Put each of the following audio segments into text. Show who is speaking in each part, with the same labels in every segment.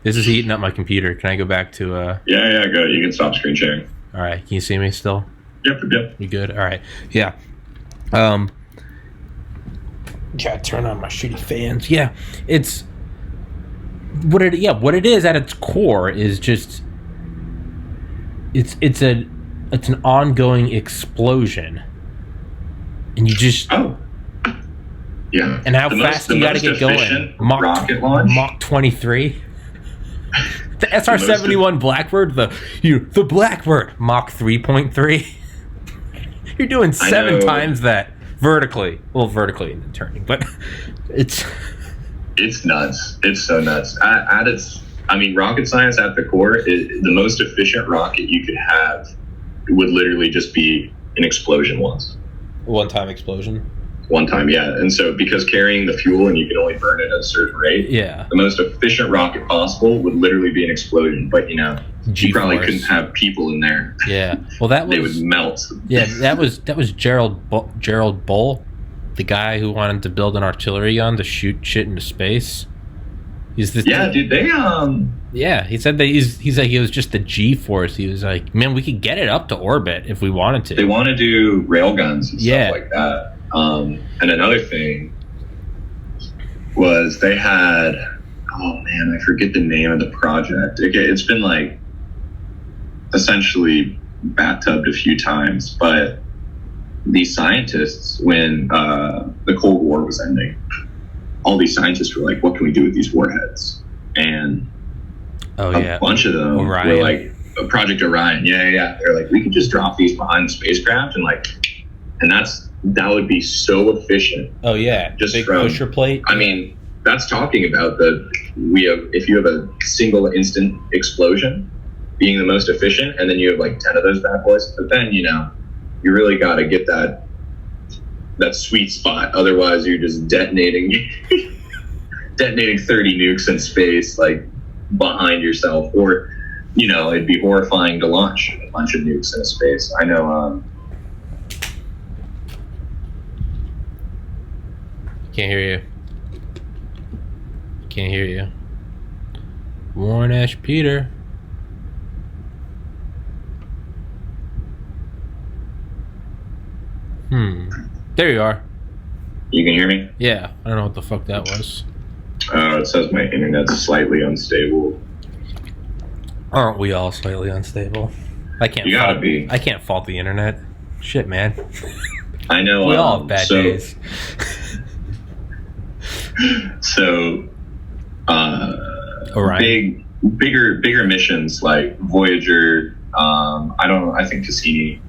Speaker 1: This is heating up my computer. Can I go back to...
Speaker 2: Yeah, go. You can stop screen sharing.
Speaker 1: All right. Can you see me still?
Speaker 2: Yep, we're good.
Speaker 1: You good? All right. Yeah. Gotta turn on my shitty fans. Yeah. It's... What it is at its core is just... It's an ongoing explosion. And you just...
Speaker 2: Oh. Yeah.
Speaker 1: And how fast you gotta get going.
Speaker 2: Rocket launch?
Speaker 1: Mach 23. The SR-71 Blackbird, the Blackbird, Mach 3.3. You're doing 7 times that vertically. Well, vertically in the turning, but it's
Speaker 2: nuts. It's so nuts. At its, rocket science at the core, the most efficient rocket you could have would literally just be an explosion once.
Speaker 1: One-time explosion.
Speaker 2: One time, yeah. And so because carrying the fuel and you can only burn it at a certain rate,
Speaker 1: yeah,
Speaker 2: the most efficient rocket possible would literally be an explosion. But, you probably couldn't have people in there.
Speaker 1: Yeah. Well, they would melt. Yeah, that was Gerald Bull, the guy who wanted to build an artillery gun to shoot shit into space.
Speaker 2: Dude, they
Speaker 1: Yeah, he said that he's like, it was just the G-force. He was like, man, we could get it up to orbit if we wanted to.
Speaker 2: They want to do rail guns and stuff like that. And another thing was they had, I forget the name of the project. It's been like essentially bathtubed a few times, but these scientists, when the Cold War was ending, all these scientists were like, what can we do with these warheads? And a bunch of them were like, Project Orion. Yeah. They're like, we could just drop these behind the spacecraft and that would be so efficient.
Speaker 1: Oh yeah,
Speaker 2: just
Speaker 1: big
Speaker 2: from
Speaker 1: pusher plate.
Speaker 2: That's talking about if you have a single instant explosion being the most efficient, and then you have like 10 of those bad boys. But then you really got to get that sweet spot. Otherwise, you're just detonating 30 nukes in space like behind yourself, or it'd be horrifying to launch a bunch of nukes in space. I know.
Speaker 1: Can't hear you. Warren Eshpeter. There you are.
Speaker 2: You can hear me?
Speaker 1: Yeah. I don't know what the fuck that was.
Speaker 2: It says my internet's slightly unstable.
Speaker 1: Aren't we all slightly unstable? I can't fault the internet. Shit, man.
Speaker 2: I know.
Speaker 1: We all have bad days.
Speaker 2: So, bigger missions like Voyager. I think Cassini,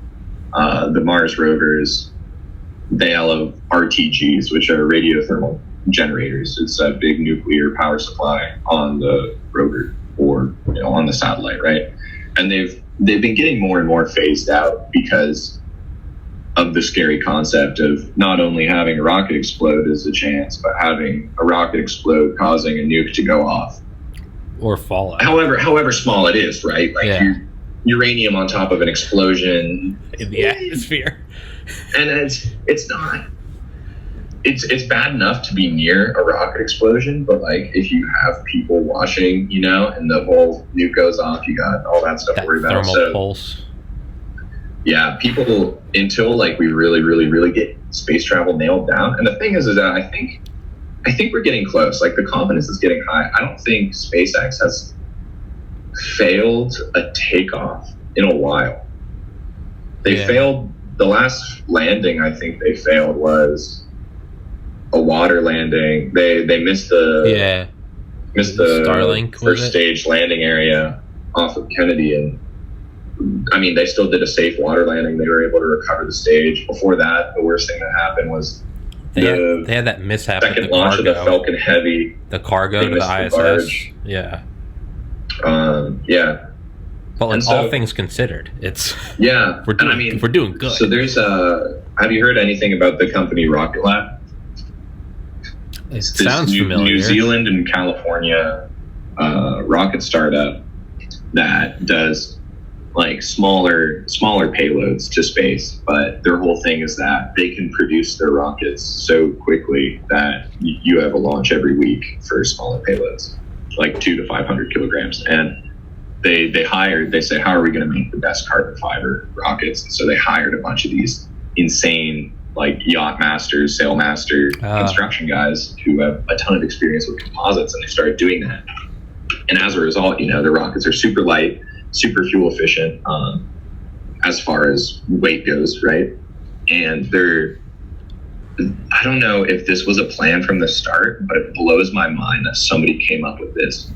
Speaker 2: the Mars rovers, they all have RTGs, which are radiothermal generators. It's a big nuclear power supply on the rover or on the satellite, right? And they've been getting more and more phased out because of the scary concept of not only having a rocket explode as a chance, but having a rocket explode causing a nuke to go off
Speaker 1: or fall out.
Speaker 2: However small it is, right? Like uranium on top of an explosion
Speaker 1: in the atmosphere,
Speaker 2: and it's not. It's bad enough to be near a rocket explosion, but like if you have people watching, and the whole nuke goes off, you got all that stuff to worry about.
Speaker 1: Thermal pulse.
Speaker 2: Yeah, people, until like we really, really, really get space travel nailed down. And the thing is that I think we're getting close. Like the confidence is getting high. I don't think SpaceX has failed a takeoff in a while. They failed. The last landing I think they failed was a water landing. They missed the
Speaker 1: Starlink
Speaker 2: first stage landing area off of Kennedy, and they still did a safe water landing. They were able to recover the stage. Before that, the worst thing that happened was
Speaker 1: they had that mishap.
Speaker 2: Second launch of the Falcon Heavy.
Speaker 1: The cargo to the ISS. Yeah. But like all things considered, it's we're doing good.
Speaker 2: So there's have you heard anything about the company Rocket Lab?
Speaker 1: It sounds familiar.
Speaker 2: New Zealand and California rocket startup that does like smaller payloads to space, but their whole thing is that they can produce their rockets so quickly that you have a launch every week for smaller payloads. like 200 to 500 kilograms. And they say, how are we going to make the best carbon fiber rockets? And so they hired a bunch of these insane like yacht masters, sail master, construction guys who have a ton of experience with composites, and they started doing that. And as a result, the rockets are super light, super fuel efficient as far as weight goes, right? And I don't know if this was a plan from the start, but it blows my mind that somebody came up with this.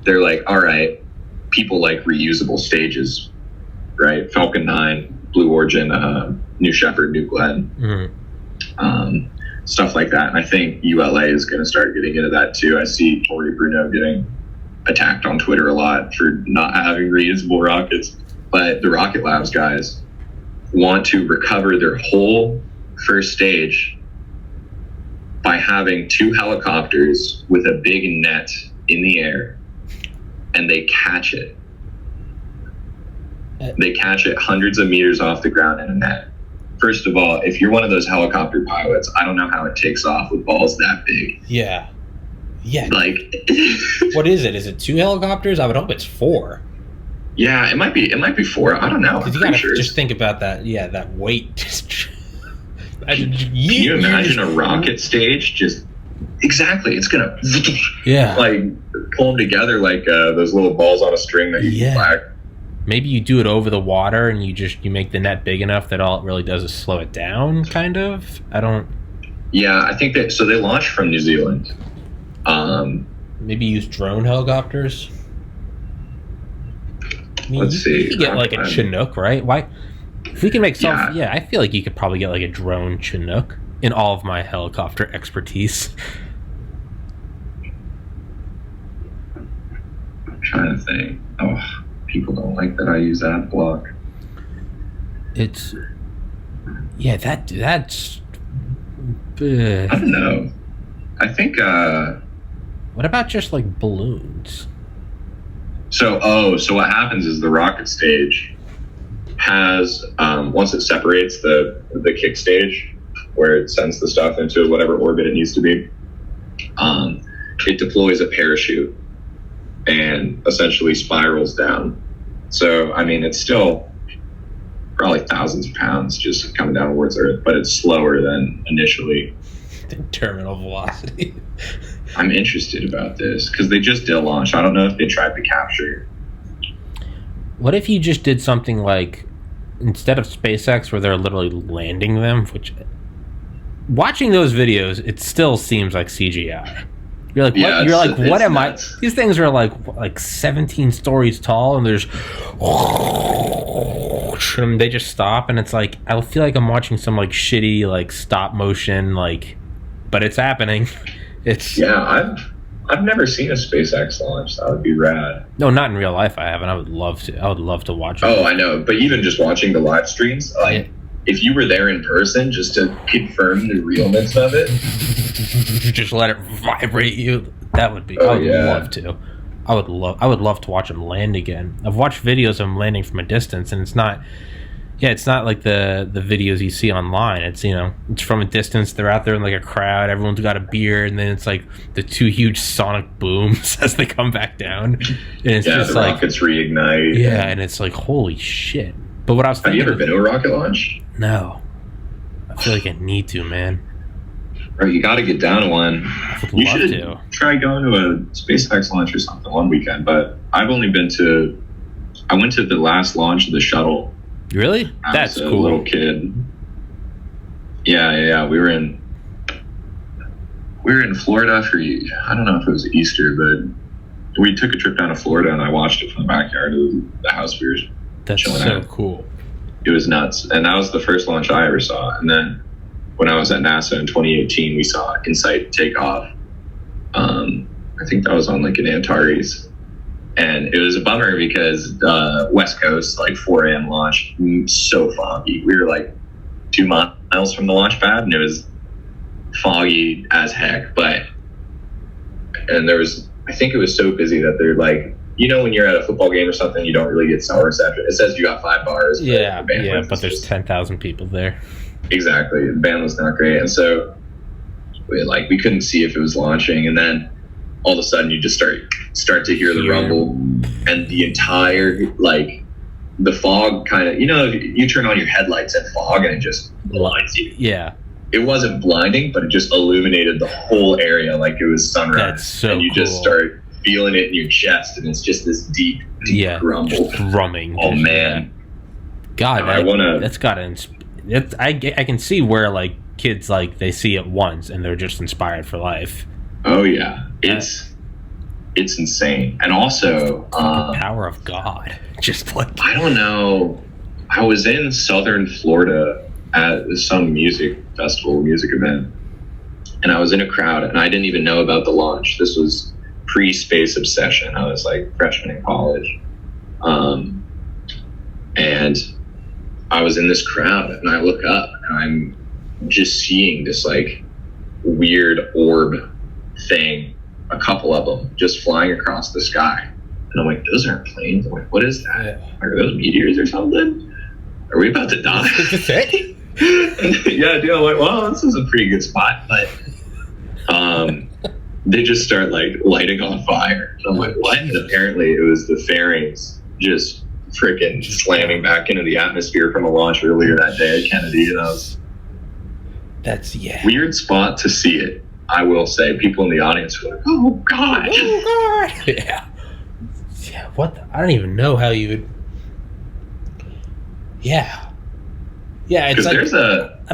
Speaker 2: They're like, all right, people like reusable stages, right? Falcon 9, Blue Origin, New Shepard, New Glenn, stuff like that. And I think ULA is going to start getting into that too. I see Tori Bruno getting attacked on Twitter a lot for not having reusable rockets, but the Rocket Labs guys want to recover their whole first stage by having 2 helicopters with a big net in the air, and they catch it. They catch it hundreds of meters off the ground in a net. First of all, if you're one of those helicopter pilots, I don't know how it takes off with balls that big.
Speaker 1: Yeah.
Speaker 2: Like,
Speaker 1: what is it? Is it 2 helicopters? I would hope it's 4.
Speaker 2: Yeah, it might be 4. I don't know.
Speaker 1: Because you gotta just think about that. Yeah, that weight.
Speaker 2: Can you imagine a rocket stage? Just exactly. It's gonna like pull them together like those little balls on a string that you flag.
Speaker 1: Maybe you do it over the water and you make the net big enough that all it really does is slow it down, kind of.
Speaker 2: Yeah, I think that. So they launched from New Zealand.
Speaker 1: Maybe use drone helicopters.
Speaker 2: Let's see.
Speaker 1: You could get like a Chinook, right? Why? If we can make some, I feel like you could probably get like a drone Chinook. In all of my helicopter expertise.
Speaker 2: I'm trying to think. Oh, people don't like that I use ad block.
Speaker 1: That's.
Speaker 2: I don't know. I think.
Speaker 1: What about just like balloons?
Speaker 2: So what happens is the rocket stage has once it separates the kick stage where it sends the stuff into whatever orbit it needs to be, it deploys a parachute and essentially spirals down. So I mean, it's still probably thousands of pounds just coming down towards Earth, but it's slower than initially.
Speaker 1: The terminal velocity.
Speaker 2: I'm interested about this because they just did a launch. I don't know if they tried to capture.
Speaker 1: What if you just did something like, instead of SpaceX where they're literally landing them, which, watching those videos, it still seems like CGI. You're like, what? You're like, what am nuts. These things are like 17 stories tall, and there's, they just stop, and it's like, I feel like I'm watching some like shitty like stop motion but it's happening.
Speaker 2: I've never seen a SpaceX launch. That would be rad.
Speaker 1: No, not in real life. I haven't. I would love to watch it.
Speaker 2: Oh, I know. But even just watching the live streams, if you were there in person, just to confirm the realness of it,
Speaker 1: just let it vibrate you. That would be. I would love to. I would love to watch them land again. I've watched videos of them landing from a distance, and it's not. Yeah, it's not like the videos you see online. It's it's from a distance. They're out there in like a crowd. Everyone's got a beer, and then it's like the 2 huge sonic booms as they come back down. And it's just
Speaker 2: the
Speaker 1: like
Speaker 2: rockets reignite.
Speaker 1: Yeah, and it's like holy shit. But what I was thinking,
Speaker 2: have you ever been to a rocket launch?
Speaker 1: No, I feel like I need to, man.
Speaker 2: Or you got to get down to one. You should try going to a SpaceX launch or something one weekend. But I've only been to. I went to the last launch of the shuttle.
Speaker 1: Really? That's cool.
Speaker 2: I was a little kid. Yeah. We were in Florida for, I don't know if it was Easter, but we took a trip down to Florida and I watched it from the backyard of the house we were chilling at.
Speaker 1: That's so cool.
Speaker 2: It was nuts. And that was the first launch I ever saw. And then when I was at NASA in 2018, we saw InSight take off. I think that was on like an Antares. And it was a bummer because West Coast, like 4 a.m. launch, so foggy. We were like 2 miles from the launch pad, and it was foggy as heck. And there was, I think it was so busy that they're like, when you're at a football game or something, you don't really get cell reception. It says you got 5 bars.
Speaker 1: But there's 10,000 people there.
Speaker 2: Exactly. The band was not great. And so we couldn't see if it was launching. And then all of a sudden you just start to hear the rumble, and the entire, like, the fog kind of, you turn on your headlights at fog and it just blinds you.
Speaker 1: Yeah.
Speaker 2: It wasn't blinding, but it just illuminated the whole area like it was sunrise.
Speaker 1: That's so
Speaker 2: and you
Speaker 1: cool.
Speaker 2: just start feeling it in your chest, and it's just this deep rumble.
Speaker 1: Just drumming.
Speaker 2: Oh, man.
Speaker 1: God,
Speaker 2: I want to...
Speaker 1: That's got to... I can see where, like, kids, like, they see it once and they're just inspired for life.
Speaker 2: Oh, yeah. It's insane. And also...
Speaker 1: the power of God. Just, like...
Speaker 2: I don't know. I was in southern Florida at some music festival, music event, and I was in a crowd, and I didn't even know about the launch. This was pre-Space Obsession. I was like freshman in college, and I was in this crowd, and I look up, and I'm just seeing this like weird orb thing, a couple of them just flying across the sky, and I'm like, those aren't planes. I'm like, what is that? Are those meteors or something? Are we about to die? Yeah, dude, I'm like, well, this is a pretty good spot, but they just start like lighting on fire. And I'm like, what? And apparently it was the fairings just freaking slamming back into the atmosphere from a launch earlier that day at Kennedy. And
Speaker 1: that's
Speaker 2: weird spot to see it. I will say, people in the audience were like, oh God.
Speaker 1: Oh God. Yeah. What? I don't even know how you would. Yeah. Yeah, it's like,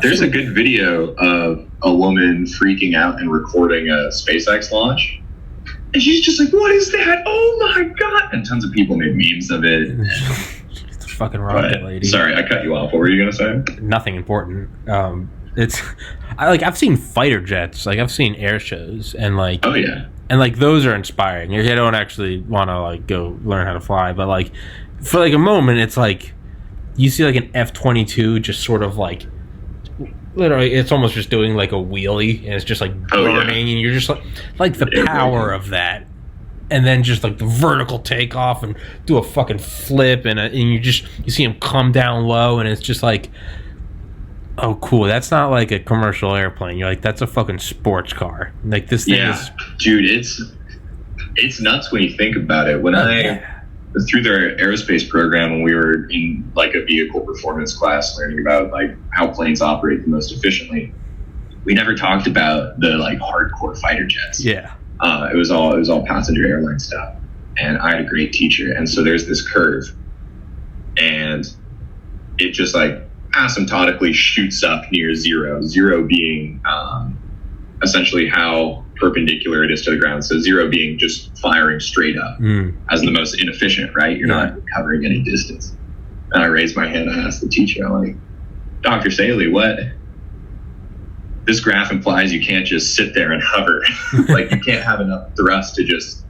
Speaker 2: there's a good video of a woman freaking out and recording a SpaceX launch, and she's just like, "What is that? Oh my God!" And tons of people made memes of it.
Speaker 1: It's a fucking rocket lady.
Speaker 2: Sorry, I cut you off. What were you gonna say?
Speaker 1: Nothing important. I've seen fighter jets, like I've seen air shows, and like,
Speaker 2: oh yeah,
Speaker 1: and like those are inspiring. I don't actually want to like go learn how to fly, but like for like a moment, it's like. You see like an F-22 just sort of like literally it's almost just doing like a wheelie, and it's just like burning, and you're just like the power of that, and then just like the vertical takeoff and do a fucking flip, and you see him come down low, and it's just like, oh cool, that's not like a commercial airplane. You're like, that's a fucking sports car. Like this thing is,
Speaker 2: dude, it's nuts when you think about it. When through their aerospace program, when we were in like a vehicle performance class learning about like how planes operate the most efficiently, we never talked about the like hardcore fighter jets.
Speaker 1: Yeah.
Speaker 2: It was all passenger airline stuff. And I had a great teacher. And so there's this curve, and it just like asymptotically shoots up near zero being essentially how perpendicular it is to the ground. So zero being just firing straight up as the most inefficient, right? You're not covering any distance. And I raised my hand, I asked the teacher, I'm like, Dr. Saley, what? This graph implies you can't just sit there and hover. Like you can't have enough thrust to just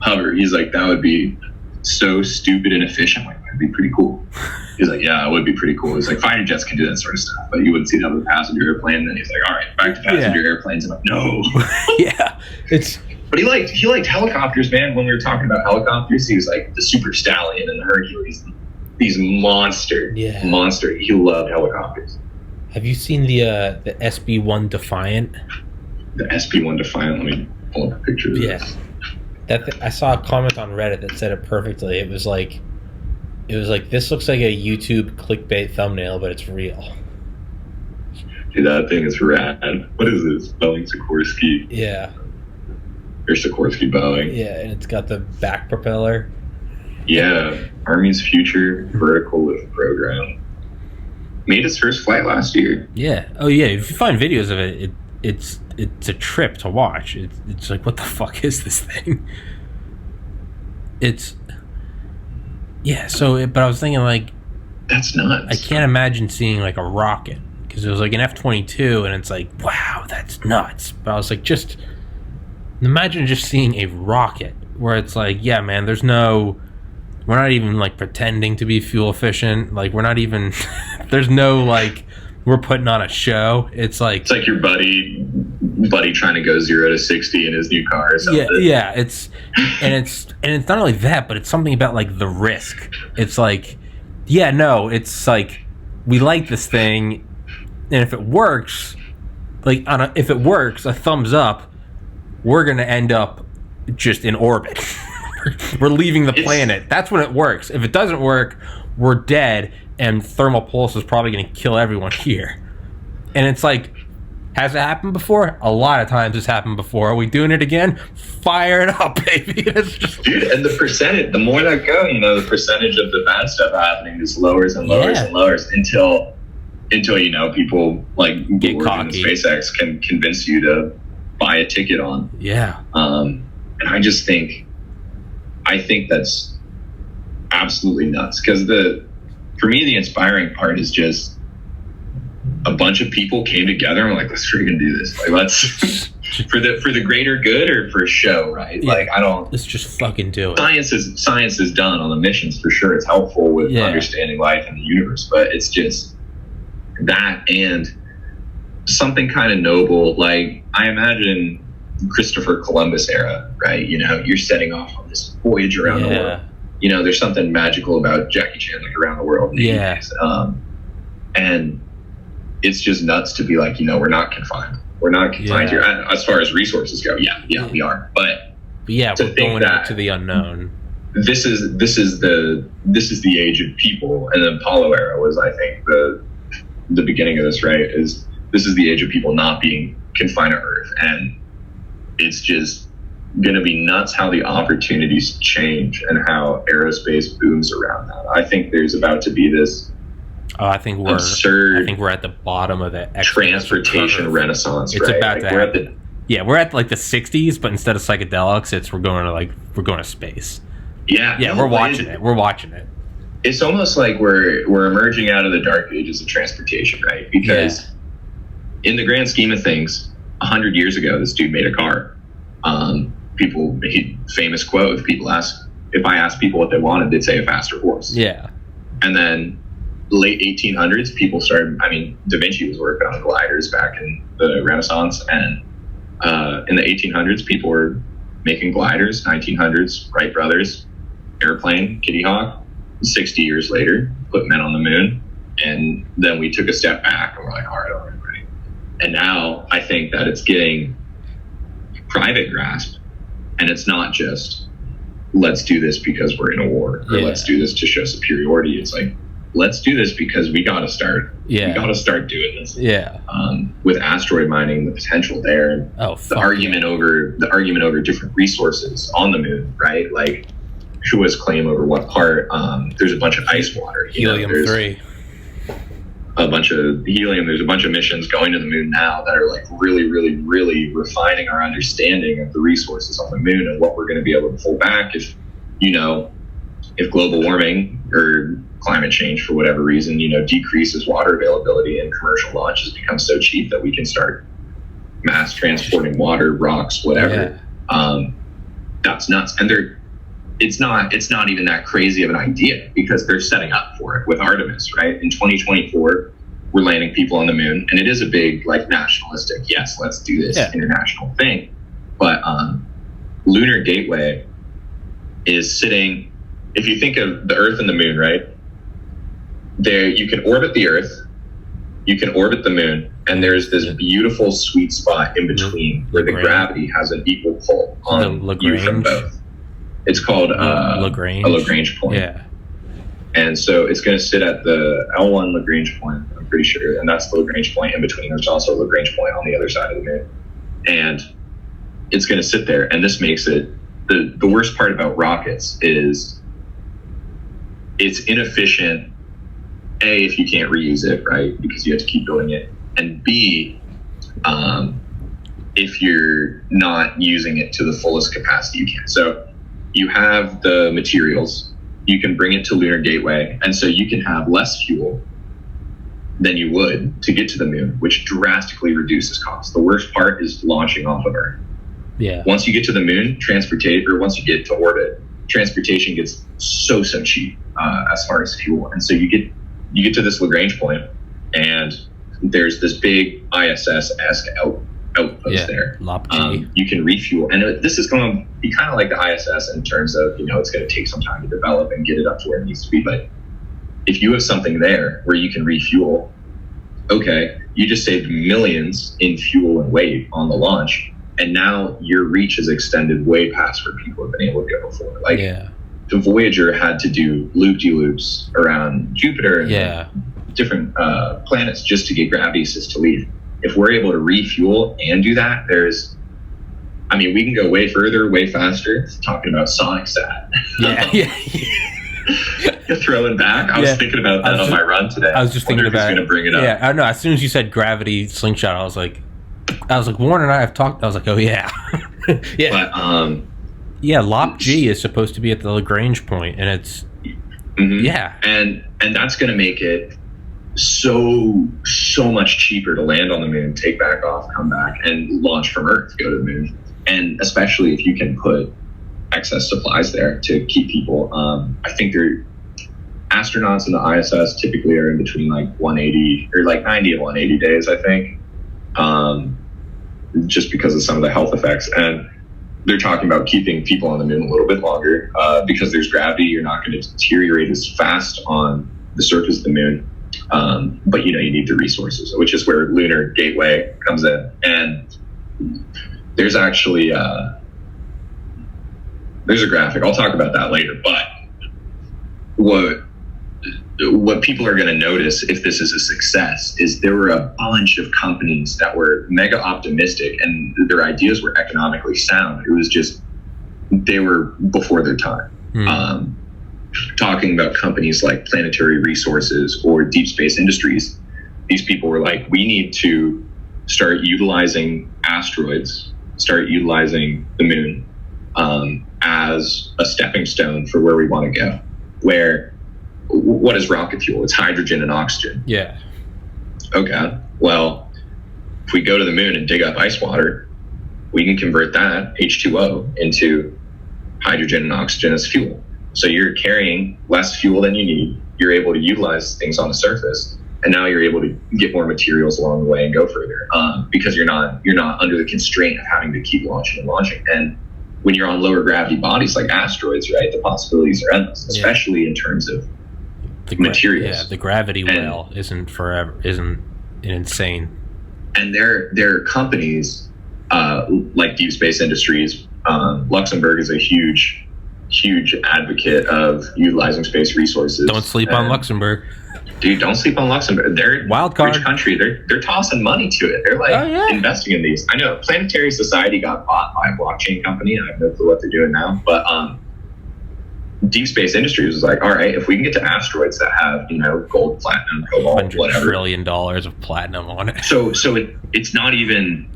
Speaker 2: hover. He's like, that would be so stupid and efficient. Like, that'd be pretty cool. He's like, yeah, it would be pretty cool. He's like, fighter jets can do that sort of stuff, but you wouldn't see that with a passenger airplane. And then he's like, all right, back to passenger airplanes. I'm like, no.
Speaker 1: Yeah,
Speaker 2: but he liked helicopters, man. When we were talking about helicopters, he was like the Super Stallion and the Hercules, these monster. He loved helicopters.
Speaker 1: Have you seen the SB-1 Defiant?
Speaker 2: The SB-1 Defiant. Let me pull up a picture of this.
Speaker 1: I saw a comment on Reddit that said it perfectly. It was like, this looks like a YouTube clickbait thumbnail, but it's real.
Speaker 2: Dude, that thing is rad. What is this? Boeing Sikorsky?
Speaker 1: Yeah.
Speaker 2: Or Sikorsky Boeing.
Speaker 1: Yeah, and it's got the back propeller.
Speaker 2: Yeah. Army's Future Vertical Lift Program. Made its first flight last year.
Speaker 1: Yeah. Oh, yeah. If you find videos of it, it's a trip to watch. It's like, what the fuck is this thing? But I was thinking, like,
Speaker 2: that's nuts.
Speaker 1: I can't imagine seeing like a rocket, because it was like an F-22, and it's like, wow, that's nuts. But I was like, just imagine just seeing a rocket where it's like, yeah, man, we're not even like pretending to be fuel efficient. Like, we're not even, there's no like, we're putting on a show. It's like
Speaker 2: your buddy trying to go 0 to 60 in his new car or something.
Speaker 1: Yeah. It's not only that, but it's something about like the risk. It's like, it's like, we like this thing, and if it works, like if it works, a thumbs up, we're gonna end up just in orbit. We're leaving the planet. That's when it works. If it doesn't work, we're dead, and thermal pulse is probably going to kill everyone here. And it's like, has it happened before? A lot of times it's happened before. Are we doing it again? Fire it up, baby. It's just...
Speaker 2: Dude, and the percentage, the more that go, the percentage of the bad stuff happening just lowers and lowers and lowers until people like
Speaker 1: get cocky.
Speaker 2: SpaceX can convince you to buy a ticket on.
Speaker 1: Yeah.
Speaker 2: And I think that's absolutely nuts, because for me the inspiring part is just a bunch of people came together and were like, let's freaking do this. Like, let's for the greater good or for show, right?
Speaker 1: Yeah.
Speaker 2: Like,
Speaker 1: let's just fucking do it.
Speaker 2: Science is done on the missions for sure. It's helpful with understanding life and the universe, but it's just that and something kind of noble. Like, I imagine Christopher Columbus era, right? You're setting off on this voyage around the world. There's something magical about Jackie Chan, like, around the world.
Speaker 1: Yeah.
Speaker 2: And it's just nuts to be like, we're not confined. We're not confined here as far as resources go. Yeah, we are. But
Speaker 1: we're going into the unknown.
Speaker 2: This is the age of people, and the Apollo era was, I think, the beginning of this, right? This is the age of people not being confined to Earth, and it's just going to be nuts how the opportunities change and how aerospace booms around that. I think there's about to be this
Speaker 1: I think we're at the bottom of the
Speaker 2: transportation renaissance.
Speaker 1: It's
Speaker 2: right?
Speaker 1: about to happen. We're at like the 60s, but instead of psychedelics, we're going to space.
Speaker 2: Yeah,
Speaker 1: we're watching it. We're watching it.
Speaker 2: It's almost like we're emerging out of the dark ages of transportation, right? Because in the grand scheme of things, 100 years ago, this dude made a car. Famous quote: if I asked people what they wanted, they'd say a faster horse.
Speaker 1: Yeah.
Speaker 2: And then late 1800s, people started. I mean, Da Vinci was working on gliders back in the Renaissance, and in the 1800s, people were making gliders. 1900s, Wright brothers, airplane, Kitty Hawk. 60 years later, put men on the moon, and then we took a step back and we're like, all right. And now I think that it's getting private grasp, and it's not just let's do this because we're in a war, or let's do this to show superiority. It's like, let's do this because we got to start. We got to start doing this. With asteroid mining, the potential there. The argument over different resources on the moon, right? Like, who has claim over what part? There's a bunch of ice water.
Speaker 1: Helium-3.
Speaker 2: A bunch of helium. There's a bunch of missions going to the moon now that are like really, really, really refining our understanding of the resources on the moon and what we're going to be able to pull back if global warming or climate change for whatever reason, decreases water availability and commercial launches become so cheap that we can start mass transporting water, rocks, whatever. That's nuts. And it's not even that crazy of an idea, because they're setting up for it with Artemis, right? In 2024, we're landing people on the moon, and it is a big, like, nationalistic, yes, let's do this international thing. But Lunar Gateway is sitting, if you think of the Earth and the moon, right? There, you can orbit the Earth, you can orbit the moon, and there's this beautiful sweet spot in between where the gravity has an equal pull on you from both. It's called a Lagrange point. Yeah. And so it's going to sit at the L1 Lagrange point, I'm pretty sure. And that's the Lagrange point in between. There's also a Lagrange point on the other side of the moon. And it's going to sit there. And this makes it, the worst part about rockets is it's inefficient, A, if you can't reuse it, right? Because you have to keep building it. And B, if you're not using it to the fullest capacity you can. So you have the materials, you can bring it to Lunar Gateway, and so you can have less fuel than you would to get to the moon, which drastically reduces costs. The worst part is launching off of Earth. Yeah. Once you get to the moon, once you get to orbit, transportation gets so cheap as far as fuel. And so you get to this Lagrange point, and there's this big ISS-esque outpost there. You can refuel, and this is going to be kind of like the ISS in terms of, it's going to take some time to develop and get it up to where it needs to be. But if you have something there where you can refuel, okay, you just saved millions in fuel and weight on the launch, And now your reach is extended way past where people have been able to go before. Like, the Voyager had to do loop-de-loops around Jupiter and different planets just to get gravity assist to leave. If we're able to refuel and do that, we can go way further, way faster. Talking about sonic sat. Throwing back. I was thinking about that on my run today. I
Speaker 1: was just thinking about
Speaker 2: going to bring it up.
Speaker 1: Yeah, I know. As soon as you said gravity slingshot, I was like, Warren and I have talked. I was like, oh yeah, yeah. But Lop G is supposed to be at the Lagrange point, and it's
Speaker 2: and that's going to make it so much cheaper to land on the moon, take back off, come back, and launch from Earth, go to the moon. And especially if you can put excess supplies there to keep people. I think astronauts in the ISS typically are in between like 180 or like 90 and 180 days, I think, just because of some of the health effects. And they're talking about keeping people on the moon a little bit longer because there's gravity. You're not going to deteriorate as fast on the surface of the moon. But you need the resources, which is where Lunar Gateway comes in. And there's actually there's a graphic. I'll talk about that later. But what people are going to notice if this is a success is there were a bunch of companies that were mega optimistic and their ideas were economically sound. It was just they were before their time. Talking about companies like Planetary Resources or Deep Space Industries, these people were like, we need to start utilizing asteroids, start utilizing the moon as a stepping stone for where we want to go. What is rocket fuel? It's hydrogen and oxygen.
Speaker 1: Yeah.
Speaker 2: Okay. Well, if we go to the moon and dig up ice water, we can convert that H2O into hydrogen and oxygen as fuel. So you're carrying less fuel than you need. You're able to utilize things on the surface, and now you're able to get more materials along the way and go further because you're not under the constraint of having to keep launching and launching. And when you're on lower gravity bodies like asteroids, right, the possibilities are endless, especially in terms of the materials.
Speaker 1: Yeah, the gravity well isn't insane.
Speaker 2: And there are companies like Deep Space Industries. Luxembourg is a huge advocate of utilizing space resources.
Speaker 1: Don't sleep on Luxembourg.
Speaker 2: Dude, don't sleep on Luxembourg. They're
Speaker 1: wild card.
Speaker 2: Rich country. They're tossing money to it. They're like investing in these. I know Planetary Society got bought by a blockchain company. I have no clue what they're doing now. But Deep Space Industries was like, all right, if we can get to asteroids that have gold, platinum, cobalt, whatever,
Speaker 1: $100 trillion of platinum on it.
Speaker 2: So it's not even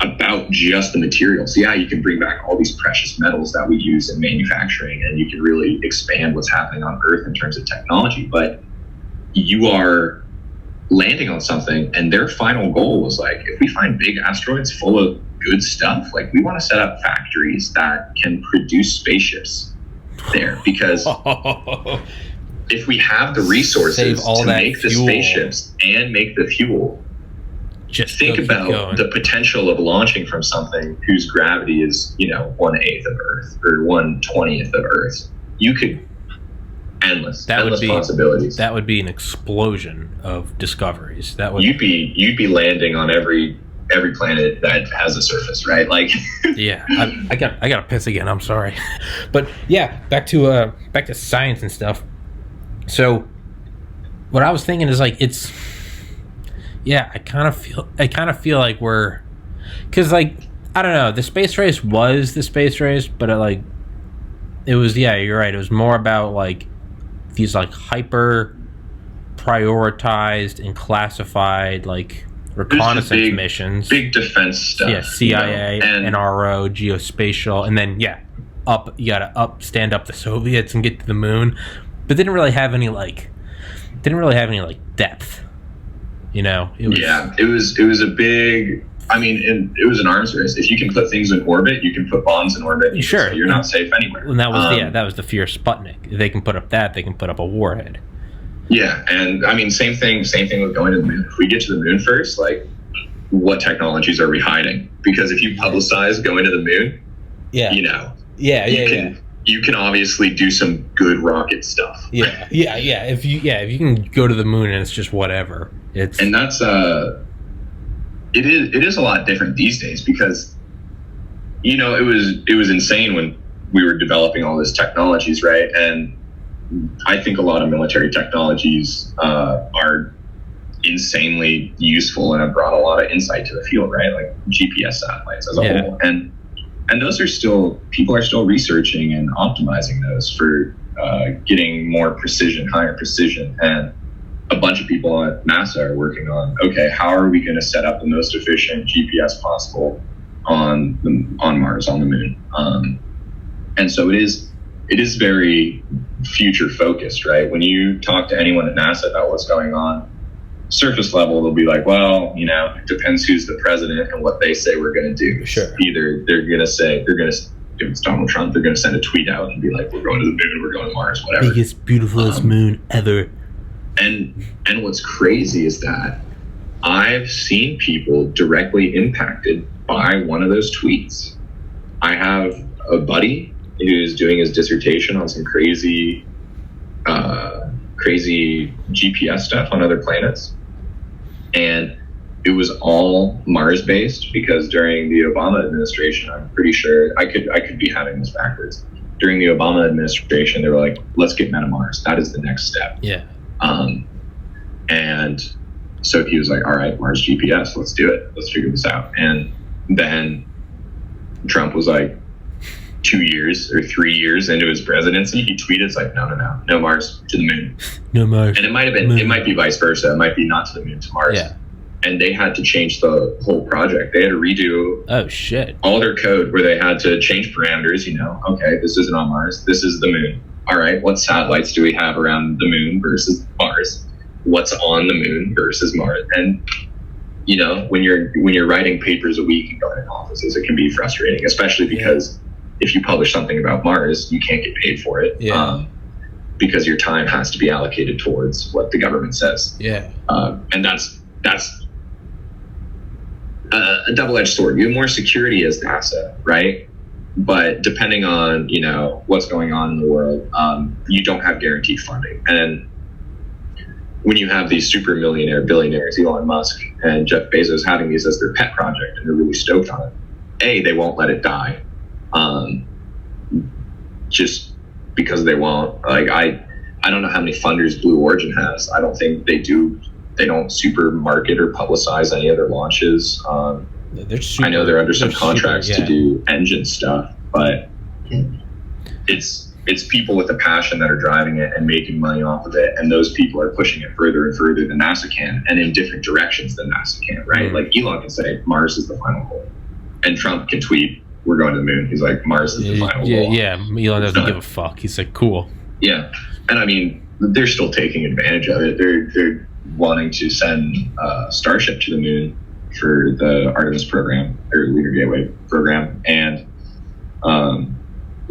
Speaker 2: about just the materials. Yeah, you can bring back all these precious metals that we use in manufacturing, and you can really expand what's happening on Earth in terms of technology. But you are landing on something, and their final goal was like, if we find big asteroids full of good stuff, like we want to set up factories that can produce spaceships there, because if we have the resources to make the spaceships and make the fuel, just think about the potential of launching from something whose gravity is 1/8 of Earth or 1/20th of Earth. You could endless possibilities.
Speaker 1: That would be an explosion of discoveries. That would
Speaker 2: you'd be landing on every planet that has a surface, right? Like
Speaker 1: yeah, I got to piss again. I'm sorry, but yeah, back to science and stuff. So what I was thinking is like I kind of feel like we're, because like I don't know, the space race was the space race, but it was you're right. It was more about like these like hyper prioritized and classified like reconnaissance missions,
Speaker 2: big defense stuff.
Speaker 1: Yeah, CIA, NRO, geospatial, and then you gotta stand up the Soviets and get to the moon, but didn't really have any depth. It was a big. I mean, it was an arms race. If you can put things in orbit, you can put bombs in orbit. Sure,
Speaker 2: you're not safe anywhere.
Speaker 1: And that was the fear Sputnik. If they can put up that, they can put up a warhead.
Speaker 2: Yeah, and I mean, same thing with going to the moon. If we get to the moon first, like, what technologies are we hiding? Because if you publicize going to the moon, you can obviously do some good rocket stuff.
Speaker 1: Yeah. If you can go to the moon and it's just whatever.
Speaker 2: And that's it is a lot different these days because, you know, it was insane when we were developing all these technologies, right? And I think a lot of military technologies are insanely useful and have brought a lot of insight to the field, right? Like GPS satellites as a whole. And those are still, people are still researching and optimizing those for getting more precision, higher precision. And a bunch of people at NASA are working on, okay, how are we going to set up the most efficient GPS possible on Mars, on the moon? And so it is very future focused, right? When you talk to anyone at NASA about what's going on, surface level, they'll be like, well, you know, it depends who's the president and what they say we're going to do.
Speaker 1: Sure.
Speaker 2: Either if it's Donald Trump, they're going to send a tweet out and be like, we're going to the moon, we're going to Mars, whatever.
Speaker 1: Biggest, beautifulest moon ever.
Speaker 2: And what's crazy is that I've seen people directly impacted by one of those tweets. I have a buddy who's doing his dissertation on some crazy GPS stuff on other planets. And it was all Mars based because during the Obama administration, I'm pretty sure I could be having this backwards. During the Obama administration, they were like, let's get men to Mars. That is the next step.
Speaker 1: Yeah.
Speaker 2: And so he was like, all right, Mars GPS, let's do it. Let's figure this out. And then Trump was like 2 years or 3 years into his presidency, he tweeted, it's like, no Mars, to the moon.
Speaker 1: No Mars.
Speaker 2: And it might have been, it might be vice versa. It might be not to the moon, to Mars.
Speaker 1: Yeah.
Speaker 2: And they had to change the whole project. They had to redo all their code where they had to change parameters, you know, okay, this isn't on Mars, this is the moon. All right, what satellites do we have around the moon versus Mars? What's on the moon versus Mars? And, you know, when you're writing papers a week and going in offices, it can be frustrating, especially because if you publish something about Mars, you can't get paid for it. Because your time has to be allocated towards what the government says. And that's a double-edged sword. You have more security as NASA, right? But depending on, you know, what's going on in the world, you don't have guaranteed funding. And when you have these super millionaire billionaires, Elon Musk and Jeff Bezos, having these as their pet project and they're really stoked on it, they won't let it die. Just because they won't. Like, I don't know how many funders Blue Origin has. I don't think they do. They don't super market or publicize any of their launches. I know they're under some contracts to do engine stuff, but it's people with a passion that are driving it and making money off of it, and those people are pushing it further and further than NASA can, and in different directions than NASA can, right? Like Elon can say Mars is the final goal, and Trump can tweet, we're going to the moon. He's like, Mars is the final goal.
Speaker 1: Yeah, Elon doesn't give a fuck. He's like, cool. Yeah,
Speaker 2: and I mean, they're still taking advantage of it. They're wanting to send Starship to the moon for the Artemis program, or Lunar Gateway program, and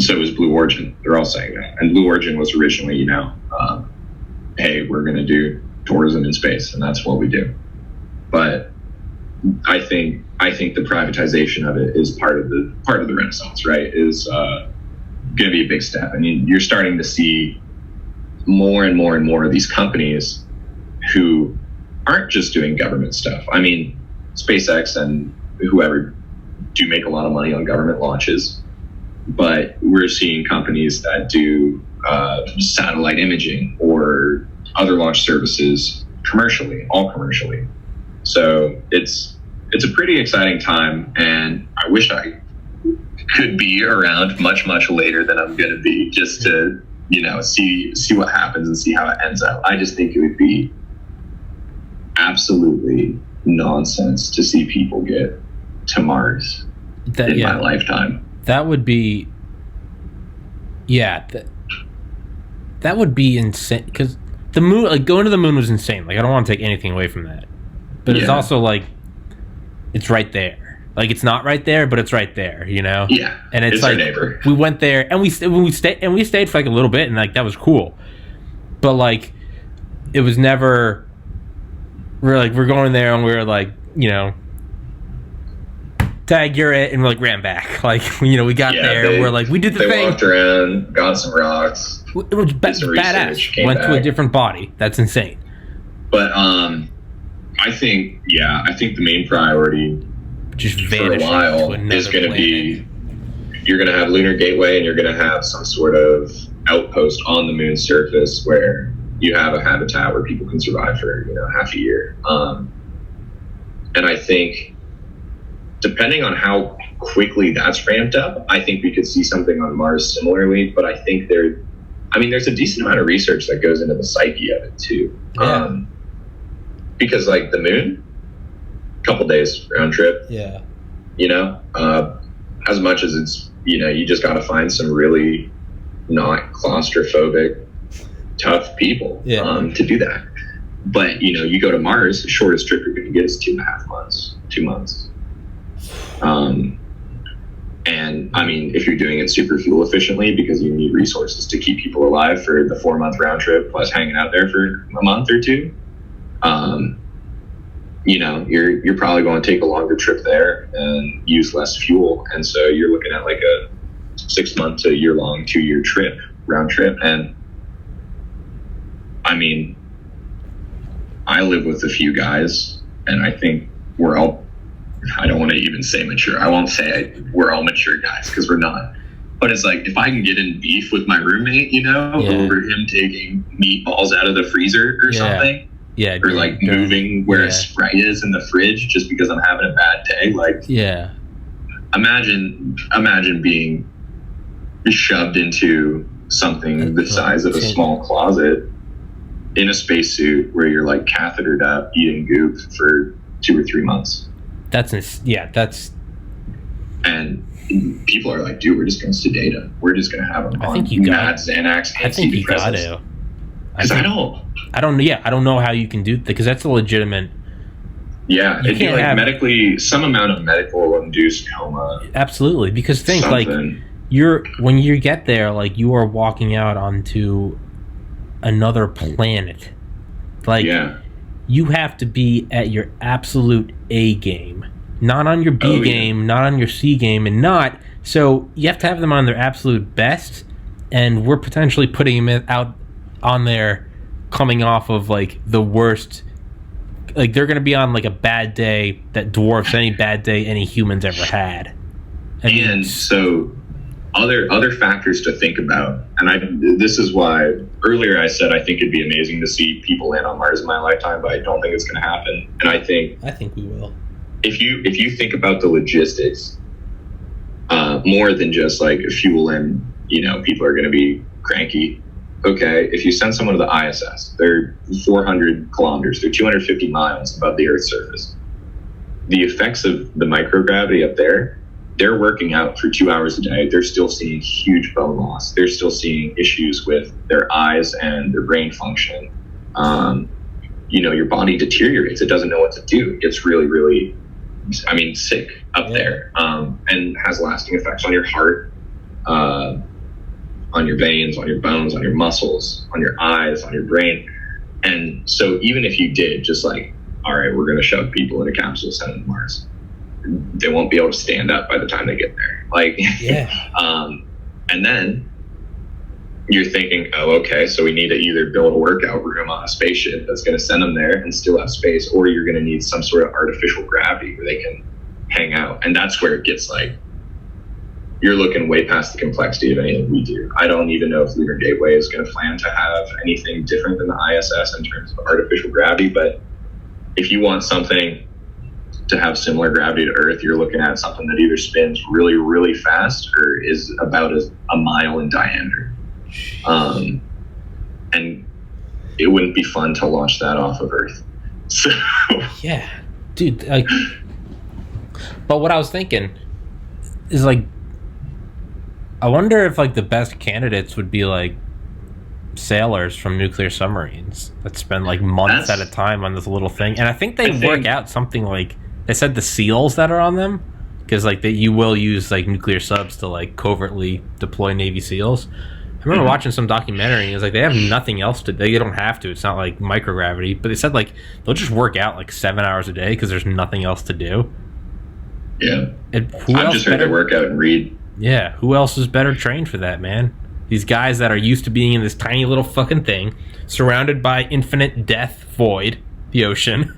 Speaker 2: so is Blue Origin. They're all saying that. And Blue Origin was originally, you know, hey, we're going to do tourism in space, and that's what we do. But I think the privatization of it is part of the renaissance, right? Is going to be a big step. I mean, you're starting to see more and more and more of these companies who aren't just doing government stuff. I mean, SpaceX and whoever do make a lot of money on government launches, but we're seeing companies that do satellite imaging or other launch services all commercially. So it's a pretty exciting time, and I wish I could be around much, much later than I'm going to be, just to, you know, see what happens and see how it ends up. I just think it would be absolutely nonsense to see people get to Mars in my lifetime.
Speaker 1: That would be, that would be insane, because the moon, like, going to the moon was insane. Like, I don't want to take anything away from that, but it's also like, it's right there. Like, it's not right there, but it's right there, you know?
Speaker 2: Yeah.
Speaker 1: And it's like,
Speaker 2: our neighbor.
Speaker 1: We went there, and we stayed for like a little bit, and like, that was cool. But like, it was never, we're going there, and we're like, you know, tag, you're it, and we like ran back. Like, you know, we got there, we're like, we did the thing.
Speaker 2: They walked around, got some rocks.
Speaker 1: It was badass. Went back to a different body. That's insane.
Speaker 2: But I think the main priority
Speaker 1: just
Speaker 2: for a while is going to be, you're going to have Lunar Gateway, and you're going to have some sort of outpost on the moon's surface where you have a habitat where people can survive for half a year. And I think, depending on how quickly that's ramped up, I think we could see something on Mars similarly. But I think there's a decent amount of research that goes into the psyche of it too.
Speaker 1: Yeah.
Speaker 2: Because like the moon, a couple days round trip.
Speaker 1: Yeah.
Speaker 2: As much as it's, you just got to find some really not claustrophobic, tough people to do that. But, you go to Mars, the shortest trip you're going to get is 2.5 months, 2 months. And I mean, if you're doing it super fuel efficiently, because you need resources to keep people alive for the 4-month round trip, plus hanging out there for a month or two, you're probably going to take a longer trip there and use less fuel. And so you're looking at like a 6-month to year-long, 2-year trip, round trip. And I mean, I live with a few guys, and I think we're all, I don't want to even say mature. I won't say we're all mature guys, because we're not. But it's like, if I can get in beef with my roommate, over him taking meatballs out of the freezer or something, or like moving where a Sprite is in the fridge just because I'm having a bad day, like, imagine being shoved into something the size of a small closet in a spacesuit where you're like cathetered up eating goop for 2 or 3 months. And people are like, dude, we're just going to sedate him. We're just going to have him on mad Xanax.
Speaker 1: I think you got to.
Speaker 2: Because I don't
Speaker 1: know how you can do that, because that's a legitimate.
Speaker 2: Yeah, it'd be like medically, some amount of medical induced coma.
Speaker 1: Absolutely, because think
Speaker 2: something.
Speaker 1: Like when you get there, like you are walking out onto another planet. Like you have to be at your absolute A game, not on your B game, not on your C game, and not so you have to have them on their absolute best. And we're potentially putting them out on there, coming off of like the worst. Like they're going to be on like a bad day that dwarfs any bad day any humans ever had.
Speaker 2: And so other factors to think about, and this is why earlier I said I think it'd be amazing to see people land on Mars in my lifetime, but I don't think it's going to happen. And I think we will. If you think about the logistics, more than just like fuel and people are going to be cranky. Okay, if you send someone to the ISS, they're 400 kilometers, they're 250 miles above the Earth's surface. The effects of the microgravity up there, they're working out for 2 hours a day. They're still seeing huge bone loss. They're still seeing issues with their eyes and their brain function. Your body deteriorates. It doesn't know what to do. It's really, really, sick up there, and has lasting effects on your heart, on your veins, on your bones, on your muscles, on your eyes, on your brain. And so even if you did just like, all right, we're going to shove people in a capsule sent to Mars, they won't be able to stand up by the time they get there. Like, and then you're thinking, oh, okay, so we need to either build a workout room on a spaceship that's going to send them there and still have space, or you're going to need some sort of artificial gravity where they can hang out. And that's where it gets like, you're looking way past the complexity of anything we do. I don't even know if Lunar Gateway is going to plan to have anything different than the ISS in terms of artificial gravity. But if you want something to have similar gravity to Earth, you're looking at something that either spins really, really fast or is about a mile in diameter. And it wouldn't be fun to launch that off of Earth. So
Speaker 1: yeah, dude. But what I was thinking is like, I wonder if like the best candidates would be like sailors from nuclear submarines that spend like months at a time on this little thing. And I think they work out something like, they said the SEALs that are on them, because like you will use like nuclear subs to like covertly deploy Navy SEAls. I remember watching some documentary and it was like they have nothing else to do. They don't have to. It's not like microgravity, but they said like they'll just work out like 7 hours a day because there's nothing else to do.
Speaker 2: Yeah. I've just heard they work out and read.
Speaker 1: Yeah, who else is better trained for that, man? These guys that are used to being in this tiny little fucking thing, surrounded by infinite death void, the ocean.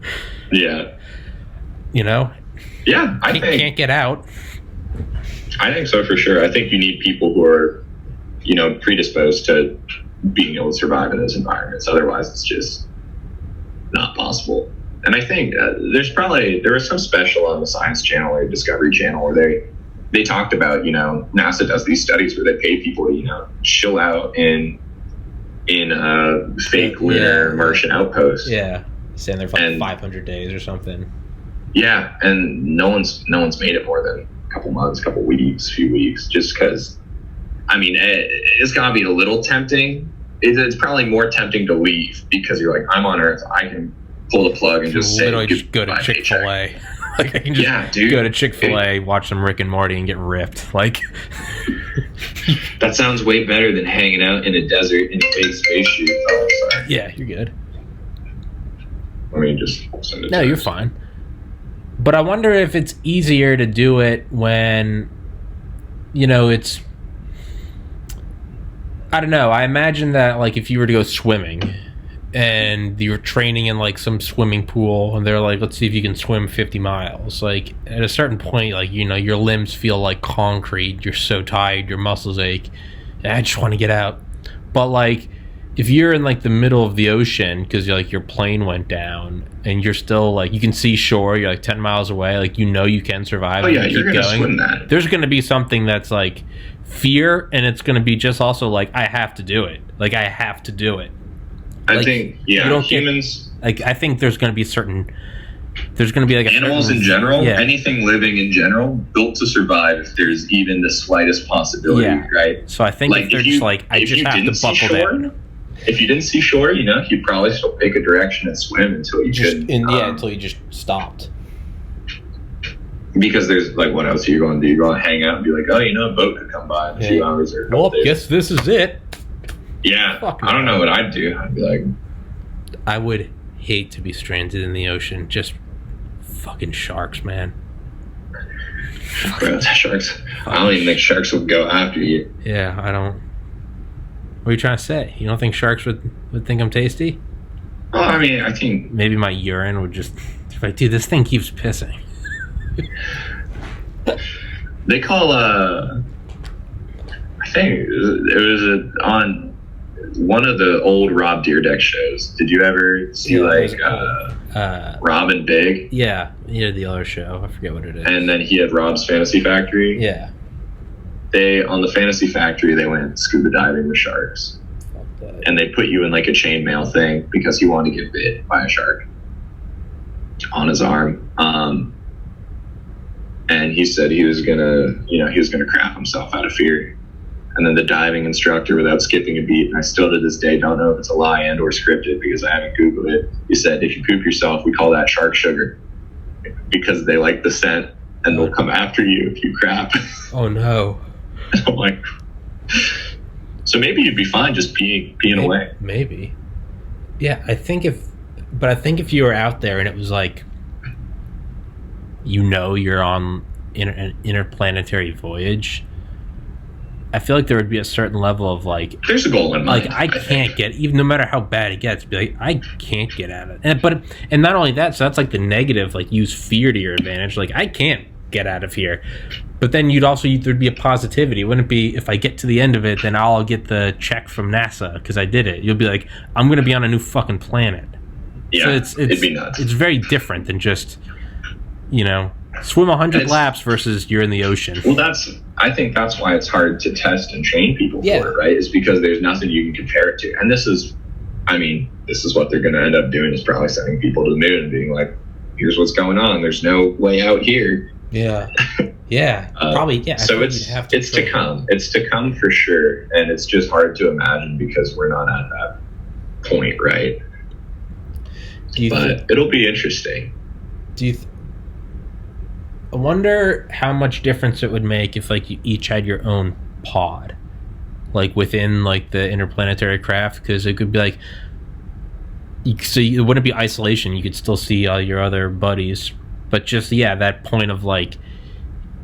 Speaker 2: Yeah.
Speaker 1: You know?
Speaker 2: Yeah, I think
Speaker 1: can't get out.
Speaker 2: I think so for sure. I think you need people who are, predisposed to being able to survive in those environments. Otherwise, it's just not possible. And I think there was some special on the Science Channel or Discovery Channel where they talked about, NASA does these studies where they pay people to, chill out in a fake lunar Martian outpost.
Speaker 1: Yeah, stand there for like 500 days or something.
Speaker 2: Yeah, and no one's made it more than a couple months, few weeks, just because. I mean, it's gotta be a little tempting. It's probably more tempting to leave because you're like, I'm on Earth, I can pull the plug and just
Speaker 1: literally just go to Chick-fil-A. Like I can just go to Chick-fil-A, watch some Rick and Morty, and get ripped. Like
Speaker 2: that sounds way better than hanging out in a desert in a fake spacesuit. Oh, sorry.
Speaker 1: Yeah, you're good.
Speaker 2: I mean, just send it.
Speaker 1: No, you're fine. But I wonder if it's easier to do it when, it's. I don't know. I imagine that, like, if you were to go swimming and you were training in, like, some swimming pool and they're like, let's see if you can swim 50 miles. Like, at a certain point, like, your limbs feel like concrete. You're so tired. Your muscles ache. And I just want to get out. But, like, if you're in, like, the middle of the ocean because, like, your plane went down and you're still, like, you can see shore. You're, like, 10 miles away. Like, you can survive.
Speaker 2: Oh, yeah, you're going to swim that.
Speaker 1: There's going to be something that's, like, fear, and it's going to be just also like I have to do it. Like I have to do it.
Speaker 2: I think humans.
Speaker 1: I think there's going to be There's going to be like
Speaker 2: animals in general, anything living in general, built to survive if there's even the slightest possibility, right?
Speaker 1: So I think if they're just like I just have to buckle down.
Speaker 2: If you didn't see shore, you'd probably still pick a direction and swim until you could.
Speaker 1: Until you just stopped.
Speaker 2: Because there's like, what else are you going to do? You're going to hang out and be like, oh, a boat could come by in a few hours or a couple days.
Speaker 1: Guess this is it.
Speaker 2: Yeah. I don't know what I'd do. I'd be like,
Speaker 1: I would hate to be stranded in the ocean. Just fucking sharks, man.
Speaker 2: Bro, sharks. I don't even think sharks would go after you.
Speaker 1: Yeah, I don't. What are you trying to say? You don't think sharks would think I'm tasty?
Speaker 2: Well, I mean, I think
Speaker 1: maybe my urine would just like, dude, this thing keeps pissing.
Speaker 2: They call I think it was on one of the old Rob Dyrdek shows. Did you ever see Rob and Big?
Speaker 1: Yeah, he had the other show. I forget what it is.
Speaker 2: And then he had Rob's Fantasy Factory.
Speaker 1: Yeah.
Speaker 2: On the Fantasy Factory, they went scuba diving with sharks. And they put you in like a chainmail thing because he wanted to get bit by a shark on his arm. And he said he was gonna crap himself out of fear. And then the diving instructor, without skipping a beat, and I still to this day don't know if it's a lie and or scripted because I haven't Googled it. He said, if you poop yourself, we call that shark sugar because they like the scent and they'll come after you if you crap.
Speaker 1: Oh no.
Speaker 2: And I'm like, so maybe you'd be fine just peeing away.
Speaker 1: Maybe. Yeah, I think if you were out there and it was like, you're on an interplanetary voyage, I feel like there would be a certain level of like,
Speaker 2: there's a goal in mind.
Speaker 1: Like I can't get, even no matter how bad it gets, be like, I can't get out of it. And not only that, so that's like the negative, like use fear to your advantage. Like I can't get out of here. But then there'd be a positivity. It wouldn't be if I get to the end of it, then I'll get the check from NASA because I did it. You'll be like, I'm going to be on a new fucking planet.
Speaker 2: Yeah,
Speaker 1: so
Speaker 2: it'd be nuts.
Speaker 1: It's very different than just, swim 100 laps versus you're in the ocean.
Speaker 2: Well, I think that's why it's hard to test and train people for it, right? It's because there's nothing you can compare it to. And this is what they're going to end up doing is probably sending people to the moon and being like, here's what's going on. There's no way out here.
Speaker 1: Yeah. Yeah. Probably. Yeah.
Speaker 2: So it's to come. It's to come for sure. And it's just hard to imagine because we're not at that point, right? But it'll be interesting.
Speaker 1: I wonder how much difference it would make if like you each had your own pod, like within like the interplanetary craft, because it could be like, it wouldn't be isolation. You could still see all your other buddies, but just that point of like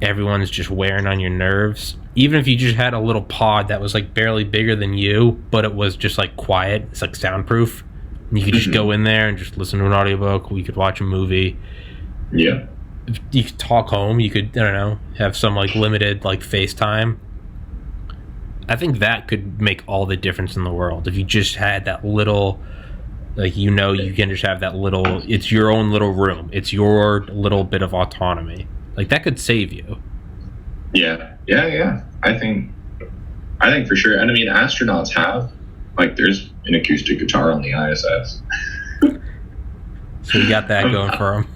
Speaker 1: everyone's just wearing on your nerves. Even if you just had a little pod that was like barely bigger than you, but it was just like quiet, it's like soundproof. You could just go in there and just listen to an audiobook. We could watch a movie.
Speaker 2: Yeah.
Speaker 1: You could talk home. You could, I don't know, have some like limited like FaceTime. I think that could make all the difference in the world if you just had that little, like, you can just have that little, it's your own little room. It's your little bit of autonomy. Like, that could save you.
Speaker 2: Yeah. I think for sure. And I mean, astronauts have, like, there's an acoustic guitar on the ISS.
Speaker 1: So you got that going for them.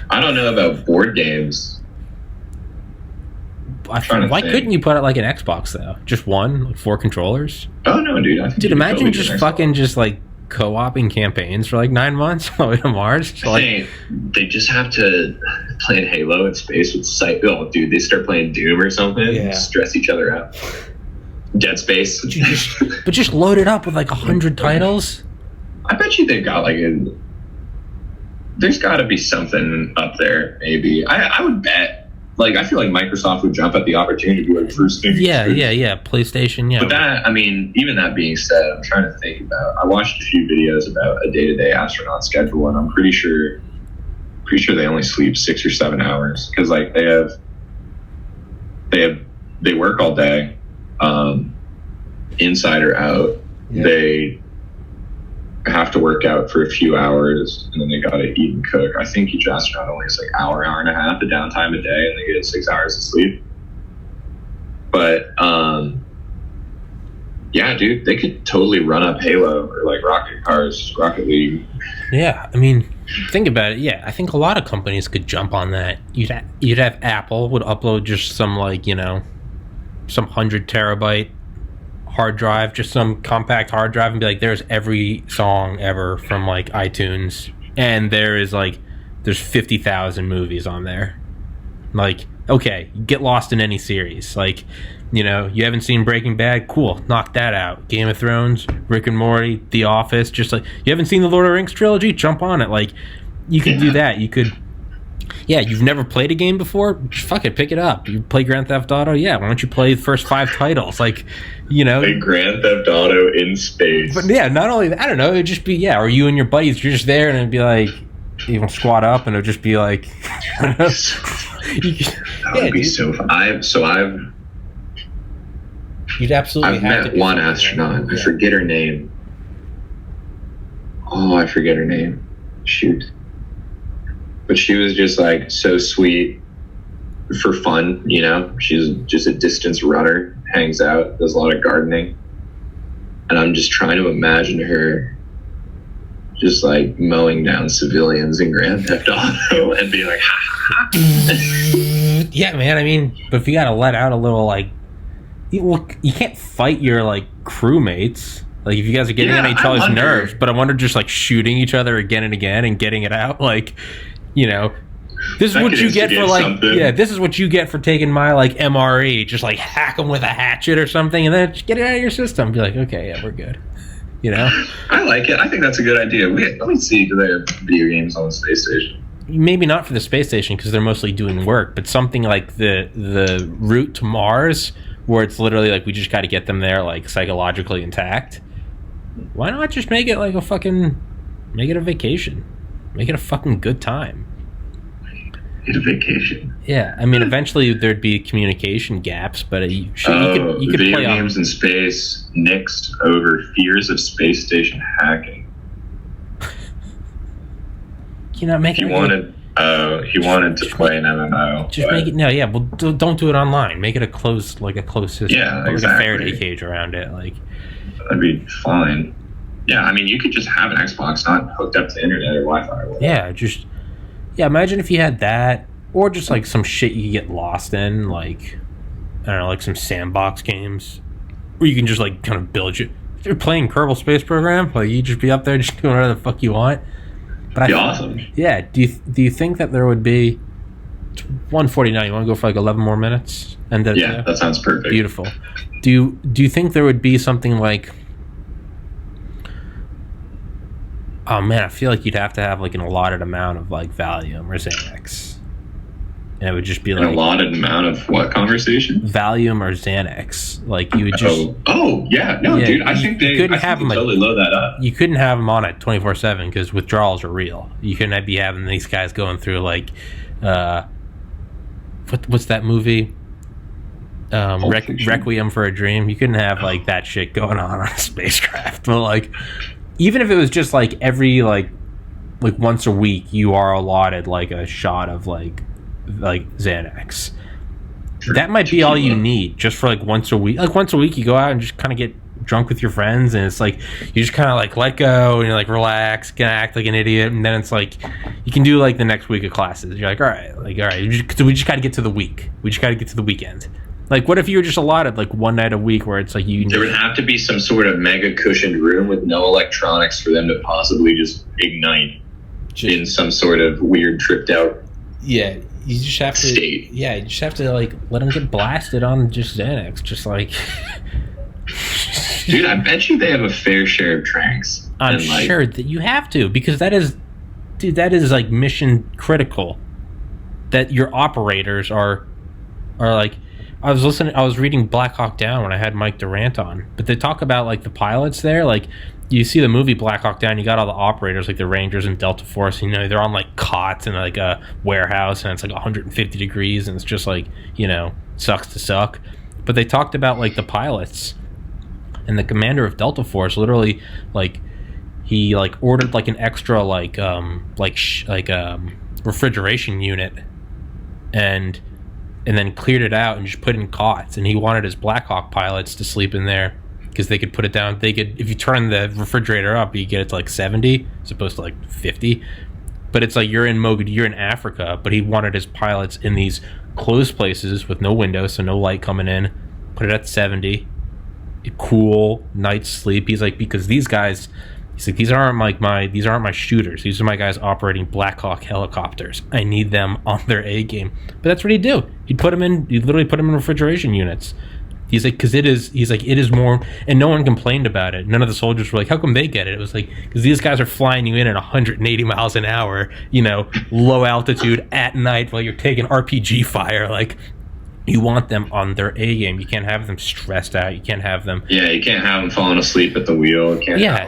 Speaker 2: I don't know about board games.
Speaker 1: Why couldn't you put it like an Xbox though? Just one, like 4 controllers?
Speaker 2: Oh no, dude!
Speaker 1: Dude, imagine just fucking just like co-oping campaigns for like 9 months all the way to Mars.
Speaker 2: Like, they just have to play Halo in space with sight. Oh, dude, they start playing Doom or something. Yeah. Stress each other out. Dead Space.
Speaker 1: But just load it up with like 100 titles.
Speaker 2: I bet you they've got like there's got to be something up there. Maybe I would bet. Like, I feel like Microsoft would jump at the opportunity to be like first thing.
Speaker 1: Yeah. PlayStation, yeah.
Speaker 2: But that, I mean, even that being said, I'm trying to think about. I watched a few videos about a day-to-day astronaut schedule, and I'm pretty sure they only sleep 6 or 7 hours because like they work all day, inside or out. Yeah. They have to work out for a few hours, and then they got to eat and cook. I think each astronaut only has like hour and a half of downtime a day, and they get 6 hours of sleep. But yeah, dude, they could totally run up Halo or like Rocket League.
Speaker 1: Yeah, I mean, think about it. Yeah, I think a lot of companies could jump on that. You'd have Apple would upload just some like, some 100 terabyte hard drive, just some compact hard drive, and be like, there's every song ever from like iTunes, and there's 50,000 movies on there. Like, okay, get lost in any series. Like, you haven't seen Breaking Bad, cool, knock that out. Game of Thrones, Rick and Morty, The Office, just like, you haven't seen the Lord of the Rings trilogy, jump on it. Like, you could do that. You could. Yeah, you've never played a game before? Just fuck it, pick it up. You play Grand Theft Auto? Yeah, why don't you play the first 5 titles? Like,
Speaker 2: Play Grand Theft Auto in space.
Speaker 1: But yeah, not only that, I don't know, it'd just be, or you and your buddies, you're just there, and it'd be like, you can squat up, and it'd just be like, I don't know.
Speaker 2: That would be so fun.
Speaker 1: You'd absolutely
Speaker 2: I've met one astronaut. I forget her name. Oh, I forget her name. Shoot. But she was just like so sweet for fun, She's just a distance runner, hangs out, does a lot of gardening. And I'm just trying to imagine her just like mowing down civilians in Grand Theft Auto and being like, ha ha.
Speaker 1: Yeah, man. I mean, but if you gotta let out a little like, you can't fight your like crewmates. Like, if you guys are getting on each other's nerves, but I wonder just like shooting each other again and again and getting it out, like. This is what you get for like something. Yeah, this is what you get for taking my like MRE, just like hack them with a hatchet or something, and then just get it out of your system. Be like, okay, yeah, we're good.
Speaker 2: I like it. I think that's a good idea. Let me see. Do they have video games on the space station?
Speaker 1: Maybe not for the space station because they're mostly doing work, but something like the route to Mars, where it's literally like we just got to get them there like psychologically intact. Why not just make it like make it a vacation? Make it a fucking good time.
Speaker 2: Make it a vacation.
Speaker 1: Yeah, I mean, eventually there'd be communication gaps, but you could
Speaker 2: video
Speaker 1: play
Speaker 2: games in space nixed over fears of space station hacking.
Speaker 1: Make
Speaker 2: he
Speaker 1: it.
Speaker 2: He wanted to play an MMO.
Speaker 1: Just make it. No, yeah. Well, don't do it online. Make it a closed system.
Speaker 2: Yeah,
Speaker 1: like
Speaker 2: exactly.
Speaker 1: A Faraday cage around it. Like,
Speaker 2: that'd be fine. Yeah, I mean, you could just have an Xbox not hooked up to the internet or Wi-Fi or whatever.
Speaker 1: Yeah, imagine if you had that, or just like some shit you get lost in, like, I don't know, like some sandbox games, where you can just like kind of build your. If you're playing Kerbal Space Program, like you just be up there just doing whatever the fuck you want. But
Speaker 2: awesome.
Speaker 1: Yeah. Do you think that there would be 1:49? You want to go for like 11 more minutes? And
Speaker 2: that sounds perfect.
Speaker 1: Beautiful. Do you think there would be something like? Oh man, I feel like you'd have to have like an allotted amount of like Valium or Xanax. and it would just be
Speaker 2: An
Speaker 1: like
Speaker 2: allotted amount of what conversation?
Speaker 1: Valium or Xanax. Like you would just
Speaker 2: yeah, dude. I think they
Speaker 1: couldn't have them
Speaker 2: totally load that up.
Speaker 1: You couldn't have them on it 24/7 because withdrawals are real. You couldn't be having these guys going through like what's that movie? Requiem for a Dream. You couldn't have like that shit going on a spacecraft. But like, even if it was just like every like once a week, you are allotted like a shot of like Xanax. That might be all you need just for like once a week. Like once a week, you go out and just kind of get drunk with your friends, and it's like you just kind of like let go and you're like relax, gonna act like an idiot, and then it's like you can do like the next week of classes. You're like, all right, so we just got to get to the week. We just got to get to the weekend. Like, what if you were just allotted like one night a week where it's like you?
Speaker 2: There would have to be some sort of mega cushioned room with no electronics for them to possibly just ignite in some sort of weird tripped out.
Speaker 1: Yeah, you just have to.
Speaker 2: State.
Speaker 1: Yeah, you just have to like let them get blasted on just Xanax, just like.
Speaker 2: Dude, I bet you they have a fair share of tranks.
Speaker 1: I'm sure that you have to, because that is like mission critical. That your operators are like. I was reading Black Hawk Down when I had Mike Durant on, but they talk about like the pilots there. Like you see the movie Black Hawk Down, you got all the operators like the Rangers and Delta Force. You know, they're on like cots in like a warehouse, and it's like 150 degrees, and it's just like, you know, sucks to suck. But they talked about like the pilots, and the commander of Delta Force literally like he like ordered like an extra refrigeration unit, and then cleared it out and just put in cots. And he wanted his Black Hawk pilots to sleep in there because they could put it down. They could, if you turn the refrigerator up, you get it to like 70 as opposed to like 50. But it's like you're in Africa, but he wanted his pilots in these closed places with no windows, so no light coming in. Put it at 70, cool night's sleep. He's like, because these guys, he's like, these aren't my shooters. These are my guys operating Black Hawk helicopters. I need them on their A game. But that's what he'd do. He'd literally put them in refrigeration units. He's like, it is more, and no one complained about it. None of the soldiers were like, how come they get it? It was like, because these guys are flying you in at 180 miles an hour, you know, low altitude at night while you're taking RPG fire. Like, you want them on their A game. You can't have them stressed out. You can't have them.
Speaker 2: Yeah, you can't have them falling asleep at the wheel.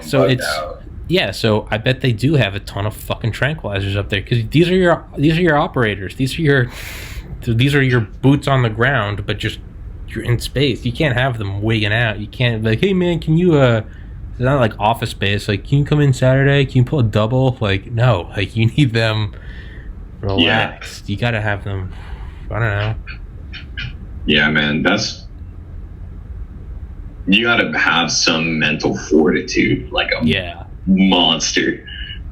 Speaker 1: So I bet they do have a ton of fucking tranquilizers up there, because these are your operators. These are your boots on the ground, but just you're in space. You can't have them wigging out. You can't be like, hey man, can you it's not like Office Space. Like, can you come in Saturday? Can you pull a double? Like, no. Like, you need them relaxed. Yeah. You gotta have them. I don't know.
Speaker 2: Yeah, man, you gotta have some mental fortitude, like a monster,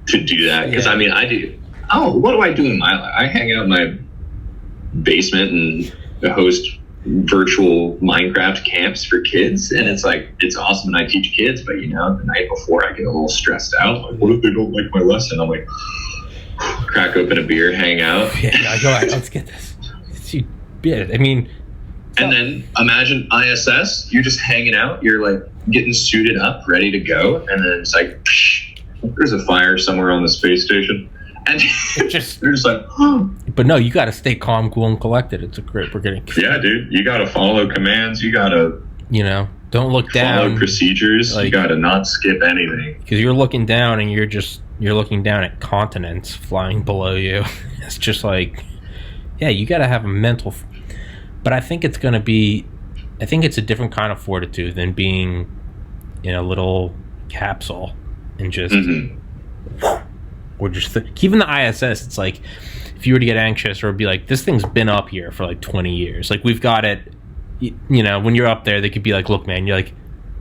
Speaker 2: to do that. Because I mean, I do. Oh, what do I do in my life? I hang out in my basement and host virtual Minecraft camps for kids, and it's like, it's awesome, and I teach kids. But you know, the night before, I get a little stressed out. Like, what if they don't like my lesson? I'm like, crack open a beer, hang out.
Speaker 1: Yeah, go ahead. Let's get this. I mean.
Speaker 2: And then imagine ISS, you're just hanging out, you're like getting suited up, ready to go, and then it's like, psh, there's a fire somewhere on the space station. And they're just like, oh.
Speaker 1: But no, you got to stay calm, cool, and collected. It's a great, we're getting.
Speaker 2: Yeah, dude, you got to follow commands, you got to,
Speaker 1: don't look down.
Speaker 2: Follow procedures, you got to not skip anything.
Speaker 1: Because you're looking down and you're looking down at continents flying below you. It's just like, yeah, you got to have a mental. But I think it's a different kind of fortitude than being in a little capsule and just, or just even the ISS. It's like, if you were to get anxious or be like, this thing's been up here for like 20 years. Like, we've got it, you know, when you're up there, they could be like, look, man, you're like,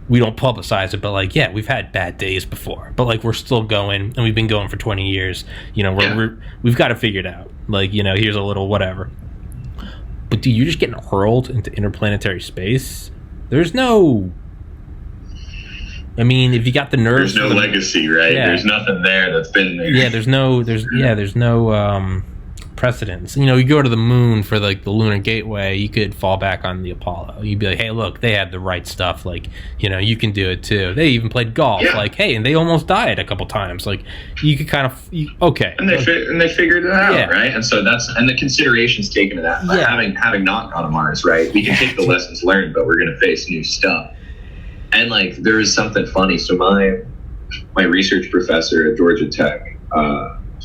Speaker 1: we don't publicize it, but like, yeah, we've had bad days before, but like, we're still going, and we've been going for 20 years. You know, we've got it figured out. Like, you know, here's a little whatever. But dude, you're just getting hurled into interplanetary space. There's no. I mean, if you got the nerves,
Speaker 2: there's no legacy, right? Yeah. There's nothing there that's been there.
Speaker 1: Yeah, there's no precedence. You know, you go to the moon for like the lunar gateway, you could fall back on the Apollo. You'd be like, hey, look, they had the right stuff. Like, you know, you can do it too. They even played golf.
Speaker 2: Yeah.
Speaker 1: Like, hey, and they almost died a couple times. Like, you could kind of okay.
Speaker 2: And they figured it out,
Speaker 1: Yeah.
Speaker 2: right? And so the considerations taken to that. But having not gone to Mars, right? We can take the lessons learned, but we're going to face new stuff. And like, there is something funny. So my research professor at Georgia Tech,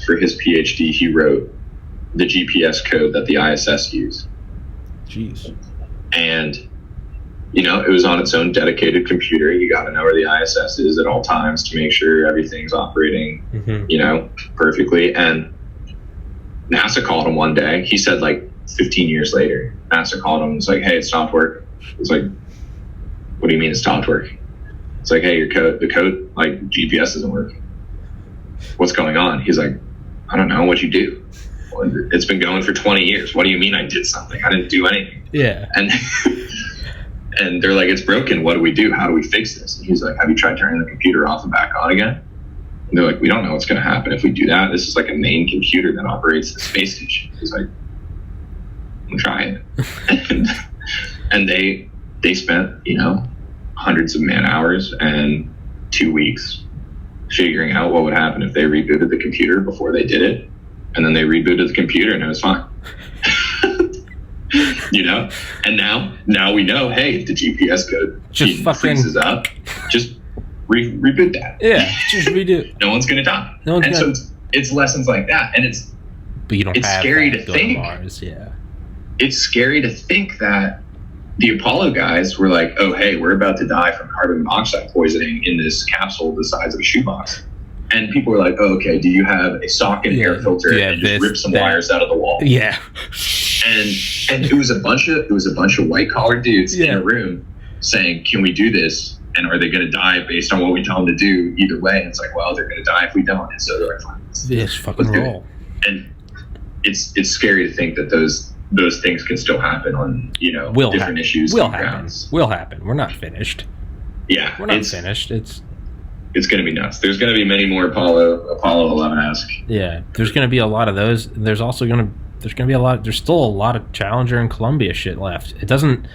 Speaker 2: for his PhD, he wrote the GPS code that the ISS used.
Speaker 1: Jeez.
Speaker 2: And, you know, it was on its own dedicated computer. You got to know where the ISS is at all times to make sure everything's operating, you know, perfectly. And NASA called him one day. He said like 15 years later, NASA called him and was like, hey, it stopped working. It's like, what do you mean it stopped working? It's like, hey, the code, like GPS isn't working. What's going on? He's like, I don't know. What'd you do? Well, it's been going for 20 years. What do you mean I did something? I didn't do anything.
Speaker 1: Yeah.
Speaker 2: And and they're like, it's broken. What do we do? How do we fix this? And he's like, have you tried turning the computer off and back on again? And they're like, we don't know what's going to happen if we do that. This is like a main computer that operates the space station. He's like, I'm trying. and they spent, you know, hundreds of man hours and 2 weeks figuring out what would happen if they rebooted the computer before they did it. And then they rebooted the computer and it was fine. You know? And now we know, hey, if the GPS code
Speaker 1: just fucking
Speaker 2: freezes up, just reboot that.
Speaker 1: Yeah, just redo.
Speaker 2: No one's gonna die. So it's lessons like that. And
Speaker 1: but you don't
Speaker 2: it's
Speaker 1: have
Speaker 2: scary
Speaker 1: that
Speaker 2: to think.
Speaker 1: Mars, yeah.
Speaker 2: It's scary to think that the Apollo guys were like, oh, hey, we're about to die from carbon monoxide poisoning in this capsule the size of a shoebox. And people were like, oh, okay, do you have a socket and air filter and just rip some wires out of the wall?
Speaker 1: Yeah.
Speaker 2: And it was a bunch of white collar dudes in a room saying, can we do this? And are they going to die based on what we tell them to do either way? And it's like, well, they're going to die if we don't. And so they're like, fine.
Speaker 1: Yes, fucking roll.
Speaker 2: And it's scary to think that those things can still happen on, you know, different issues.
Speaker 1: Will happen. We're not finished.
Speaker 2: Yeah.
Speaker 1: We're not finished.
Speaker 2: It's going to be nuts. There's going to be many more Apollo 11-esque.
Speaker 1: Yeah, there's going to be a lot of those. There's also there's going to be there's still a lot of Challenger and Columbia shit left. It doesn't,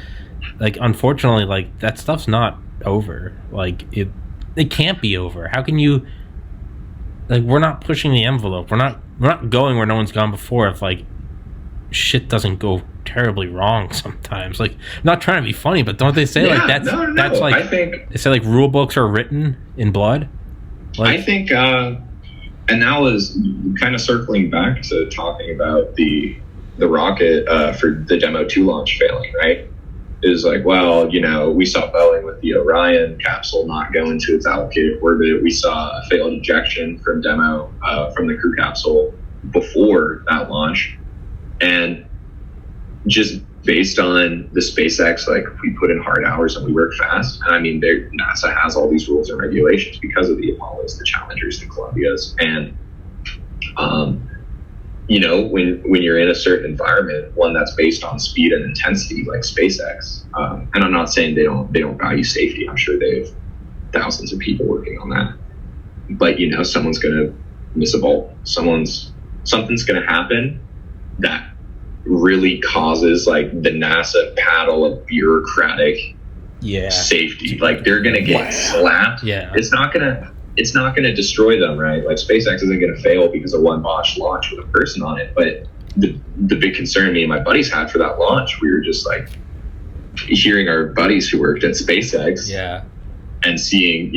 Speaker 1: like, unfortunately, like, that stuff's not over. Like, it can't be over. How can you, like, we're not pushing the envelope. We're not going where no one's gone before if, like, shit doesn't go terribly wrong sometimes. Like, I'm not trying to be funny, but don't they say like that's like,
Speaker 2: I think
Speaker 1: they say like rule books are written in blood? Like,
Speaker 2: I think and that was kind of circling back to talking about the rocket for the Demo 2 launch failing, right? Is like, well, you know, we saw Boeing with the Orion capsule not go into its allocated orbit. We saw a failed ejection from Demo from the crew capsule before that launch. And just based on the SpaceX, like, we put in hard hours and we work fast. And I mean, NASA has all these rules and regulations because of the Apollos, the Challengers, the Columbias. And, you know, when you're in a certain environment, one that's based on speed and intensity, like SpaceX, and I'm not saying they don't value safety. I'm sure they have thousands of people working on that. But, you know, someone's going to miss a bolt. Something's going to happen that really causes, like, the NASA paddle of bureaucratic safety. Like, they're gonna get slapped.
Speaker 1: Yeah,
Speaker 2: it's not gonna destroy them, right? Like, SpaceX isn't gonna fail because of one botched launch with a person on it. But the big concern me and my buddies had for that launch, we were just like hearing our buddies who worked at SpaceX, and seeing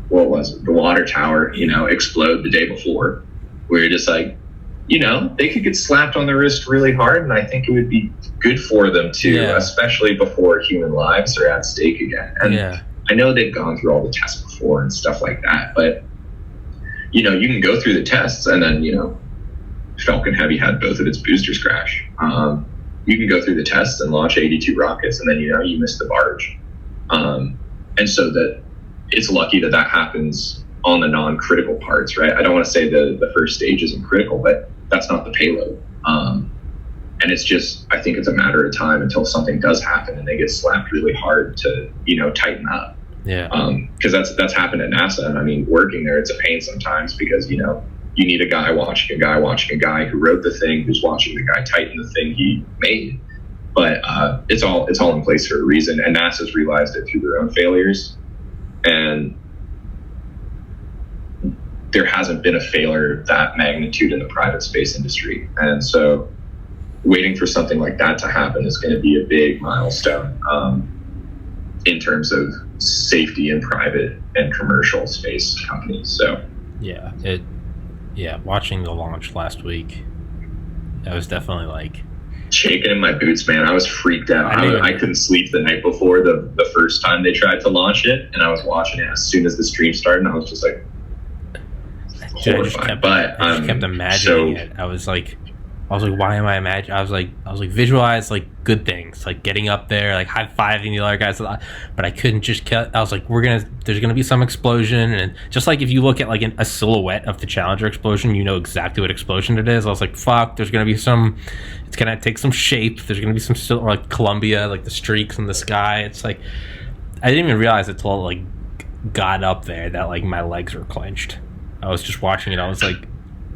Speaker 2: what was it, the water tower, you know, explode the day before. We were just like, you know, they could get slapped on the wrist really hard, and I think it would be good for them too, especially before human lives are at stake again. And I know they've gone through all the tests before and stuff like that, but, you know, you can go through the tests and then, you know, Falcon Heavy had both of its boosters crash. You can go through the tests and launch 82 rockets, and then, you know, you miss the barge. And so that it's lucky that happens on the non-critical parts, right? I don't want to say the first stage isn't critical, but that's not the payload. And it's just, I think it's a matter of time until something does happen and they get slapped really hard to, you know, tighten up.
Speaker 1: Yeah.
Speaker 2: Because that's happened at NASA. And I mean, working there, it's a pain sometimes because, you know, you need a guy watching a guy watching a guy who wrote the thing, who's watching the guy tighten the thing he made. But it's all in place for a reason, and NASA's realized it through their own failures. And there hasn't been a failure of that magnitude in the private space industry. And so waiting for something like that to happen is going to be a big milestone in terms of safety in private and commercial space companies. So
Speaker 1: watching the launch last week, I was definitely like
Speaker 2: shaking in my boots, man. I was freaked out. I couldn't sleep the night before the first time they tried to launch it, and I was watching it as soon as the stream started, and I was just like horrified.
Speaker 1: I just kept imagining it. I was like, why am I imagining? I was like, visualize like good things, like getting up there, like high fiving the other guys. But I couldn't just. I was like, there's gonna be some explosion, and just like if you look at like a silhouette of the Challenger explosion, you know exactly what explosion it is. I was like, fuck, there's gonna be some. It's gonna take some shape. There's gonna be some like Columbia, like the streaks in the sky. It's like I didn't even realize it till like got up there that like my legs were clenched. I was just watching it. I was like,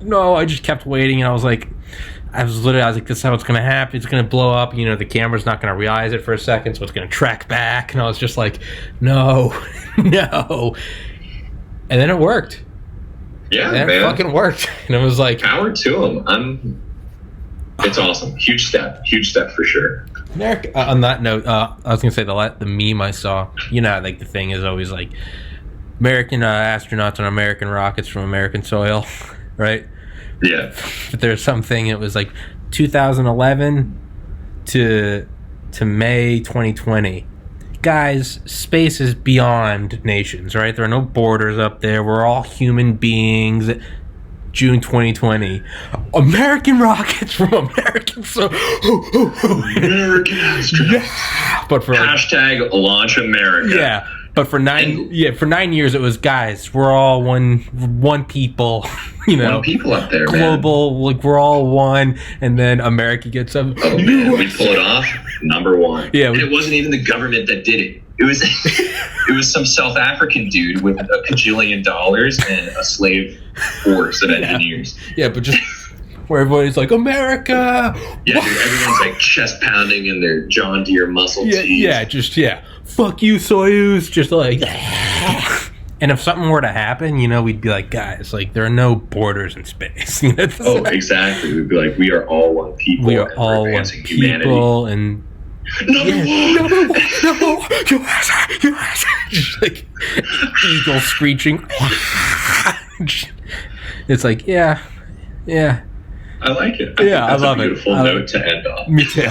Speaker 1: no. I just kept waiting, and I was like, this is how it's going to happen. It's going to blow up. You know, the camera's not going to realize it for a second, so it's going to track back. And I was just like, no. And then it worked.
Speaker 2: Yeah,
Speaker 1: man. It fucking worked. And it was like,
Speaker 2: power to them. It's awesome. Huge step for sure.
Speaker 1: On that note, I was going to say the meme I saw, you know, like the thing is always like American astronauts on American rockets from American soil, right?
Speaker 2: Yeah.
Speaker 1: But there's something, it was like 2011 to May 2020. Guys, space is beyond nations, right? There are no borders up there. We're all human beings. June 2020. American rockets from American soil.
Speaker 2: American astronauts.
Speaker 1: Yeah. But for
Speaker 2: hashtag launch America.
Speaker 1: Yeah. But for 9 years it was, guys, we're all one people, you know.
Speaker 2: One people up there,
Speaker 1: global, man. Like we're all one, and then America gets up.
Speaker 2: Oh man, we pull it off. Number one.
Speaker 1: Yeah,
Speaker 2: and it wasn't even the government that did it. It was some South African dude with a $1 kajillion and a slave force of engineers.
Speaker 1: Yeah, but just where everybody's like, America.
Speaker 2: Yeah, dude, everyone's like chest pounding in their John Deere muscle tees.
Speaker 1: Yeah. Fuck you, Soyuz. Just like, and if something were to happen, you know, we'd be like, guys, like there are no borders in space. You know,
Speaker 2: exactly. We'd be like, we are all one people.
Speaker 1: We are all one people, and
Speaker 2: number one.
Speaker 1: No, USA. Just like eagle screeching. It's like, yeah.
Speaker 2: I like it.
Speaker 1: I love it.
Speaker 2: Beautiful note to end on.
Speaker 1: Me too.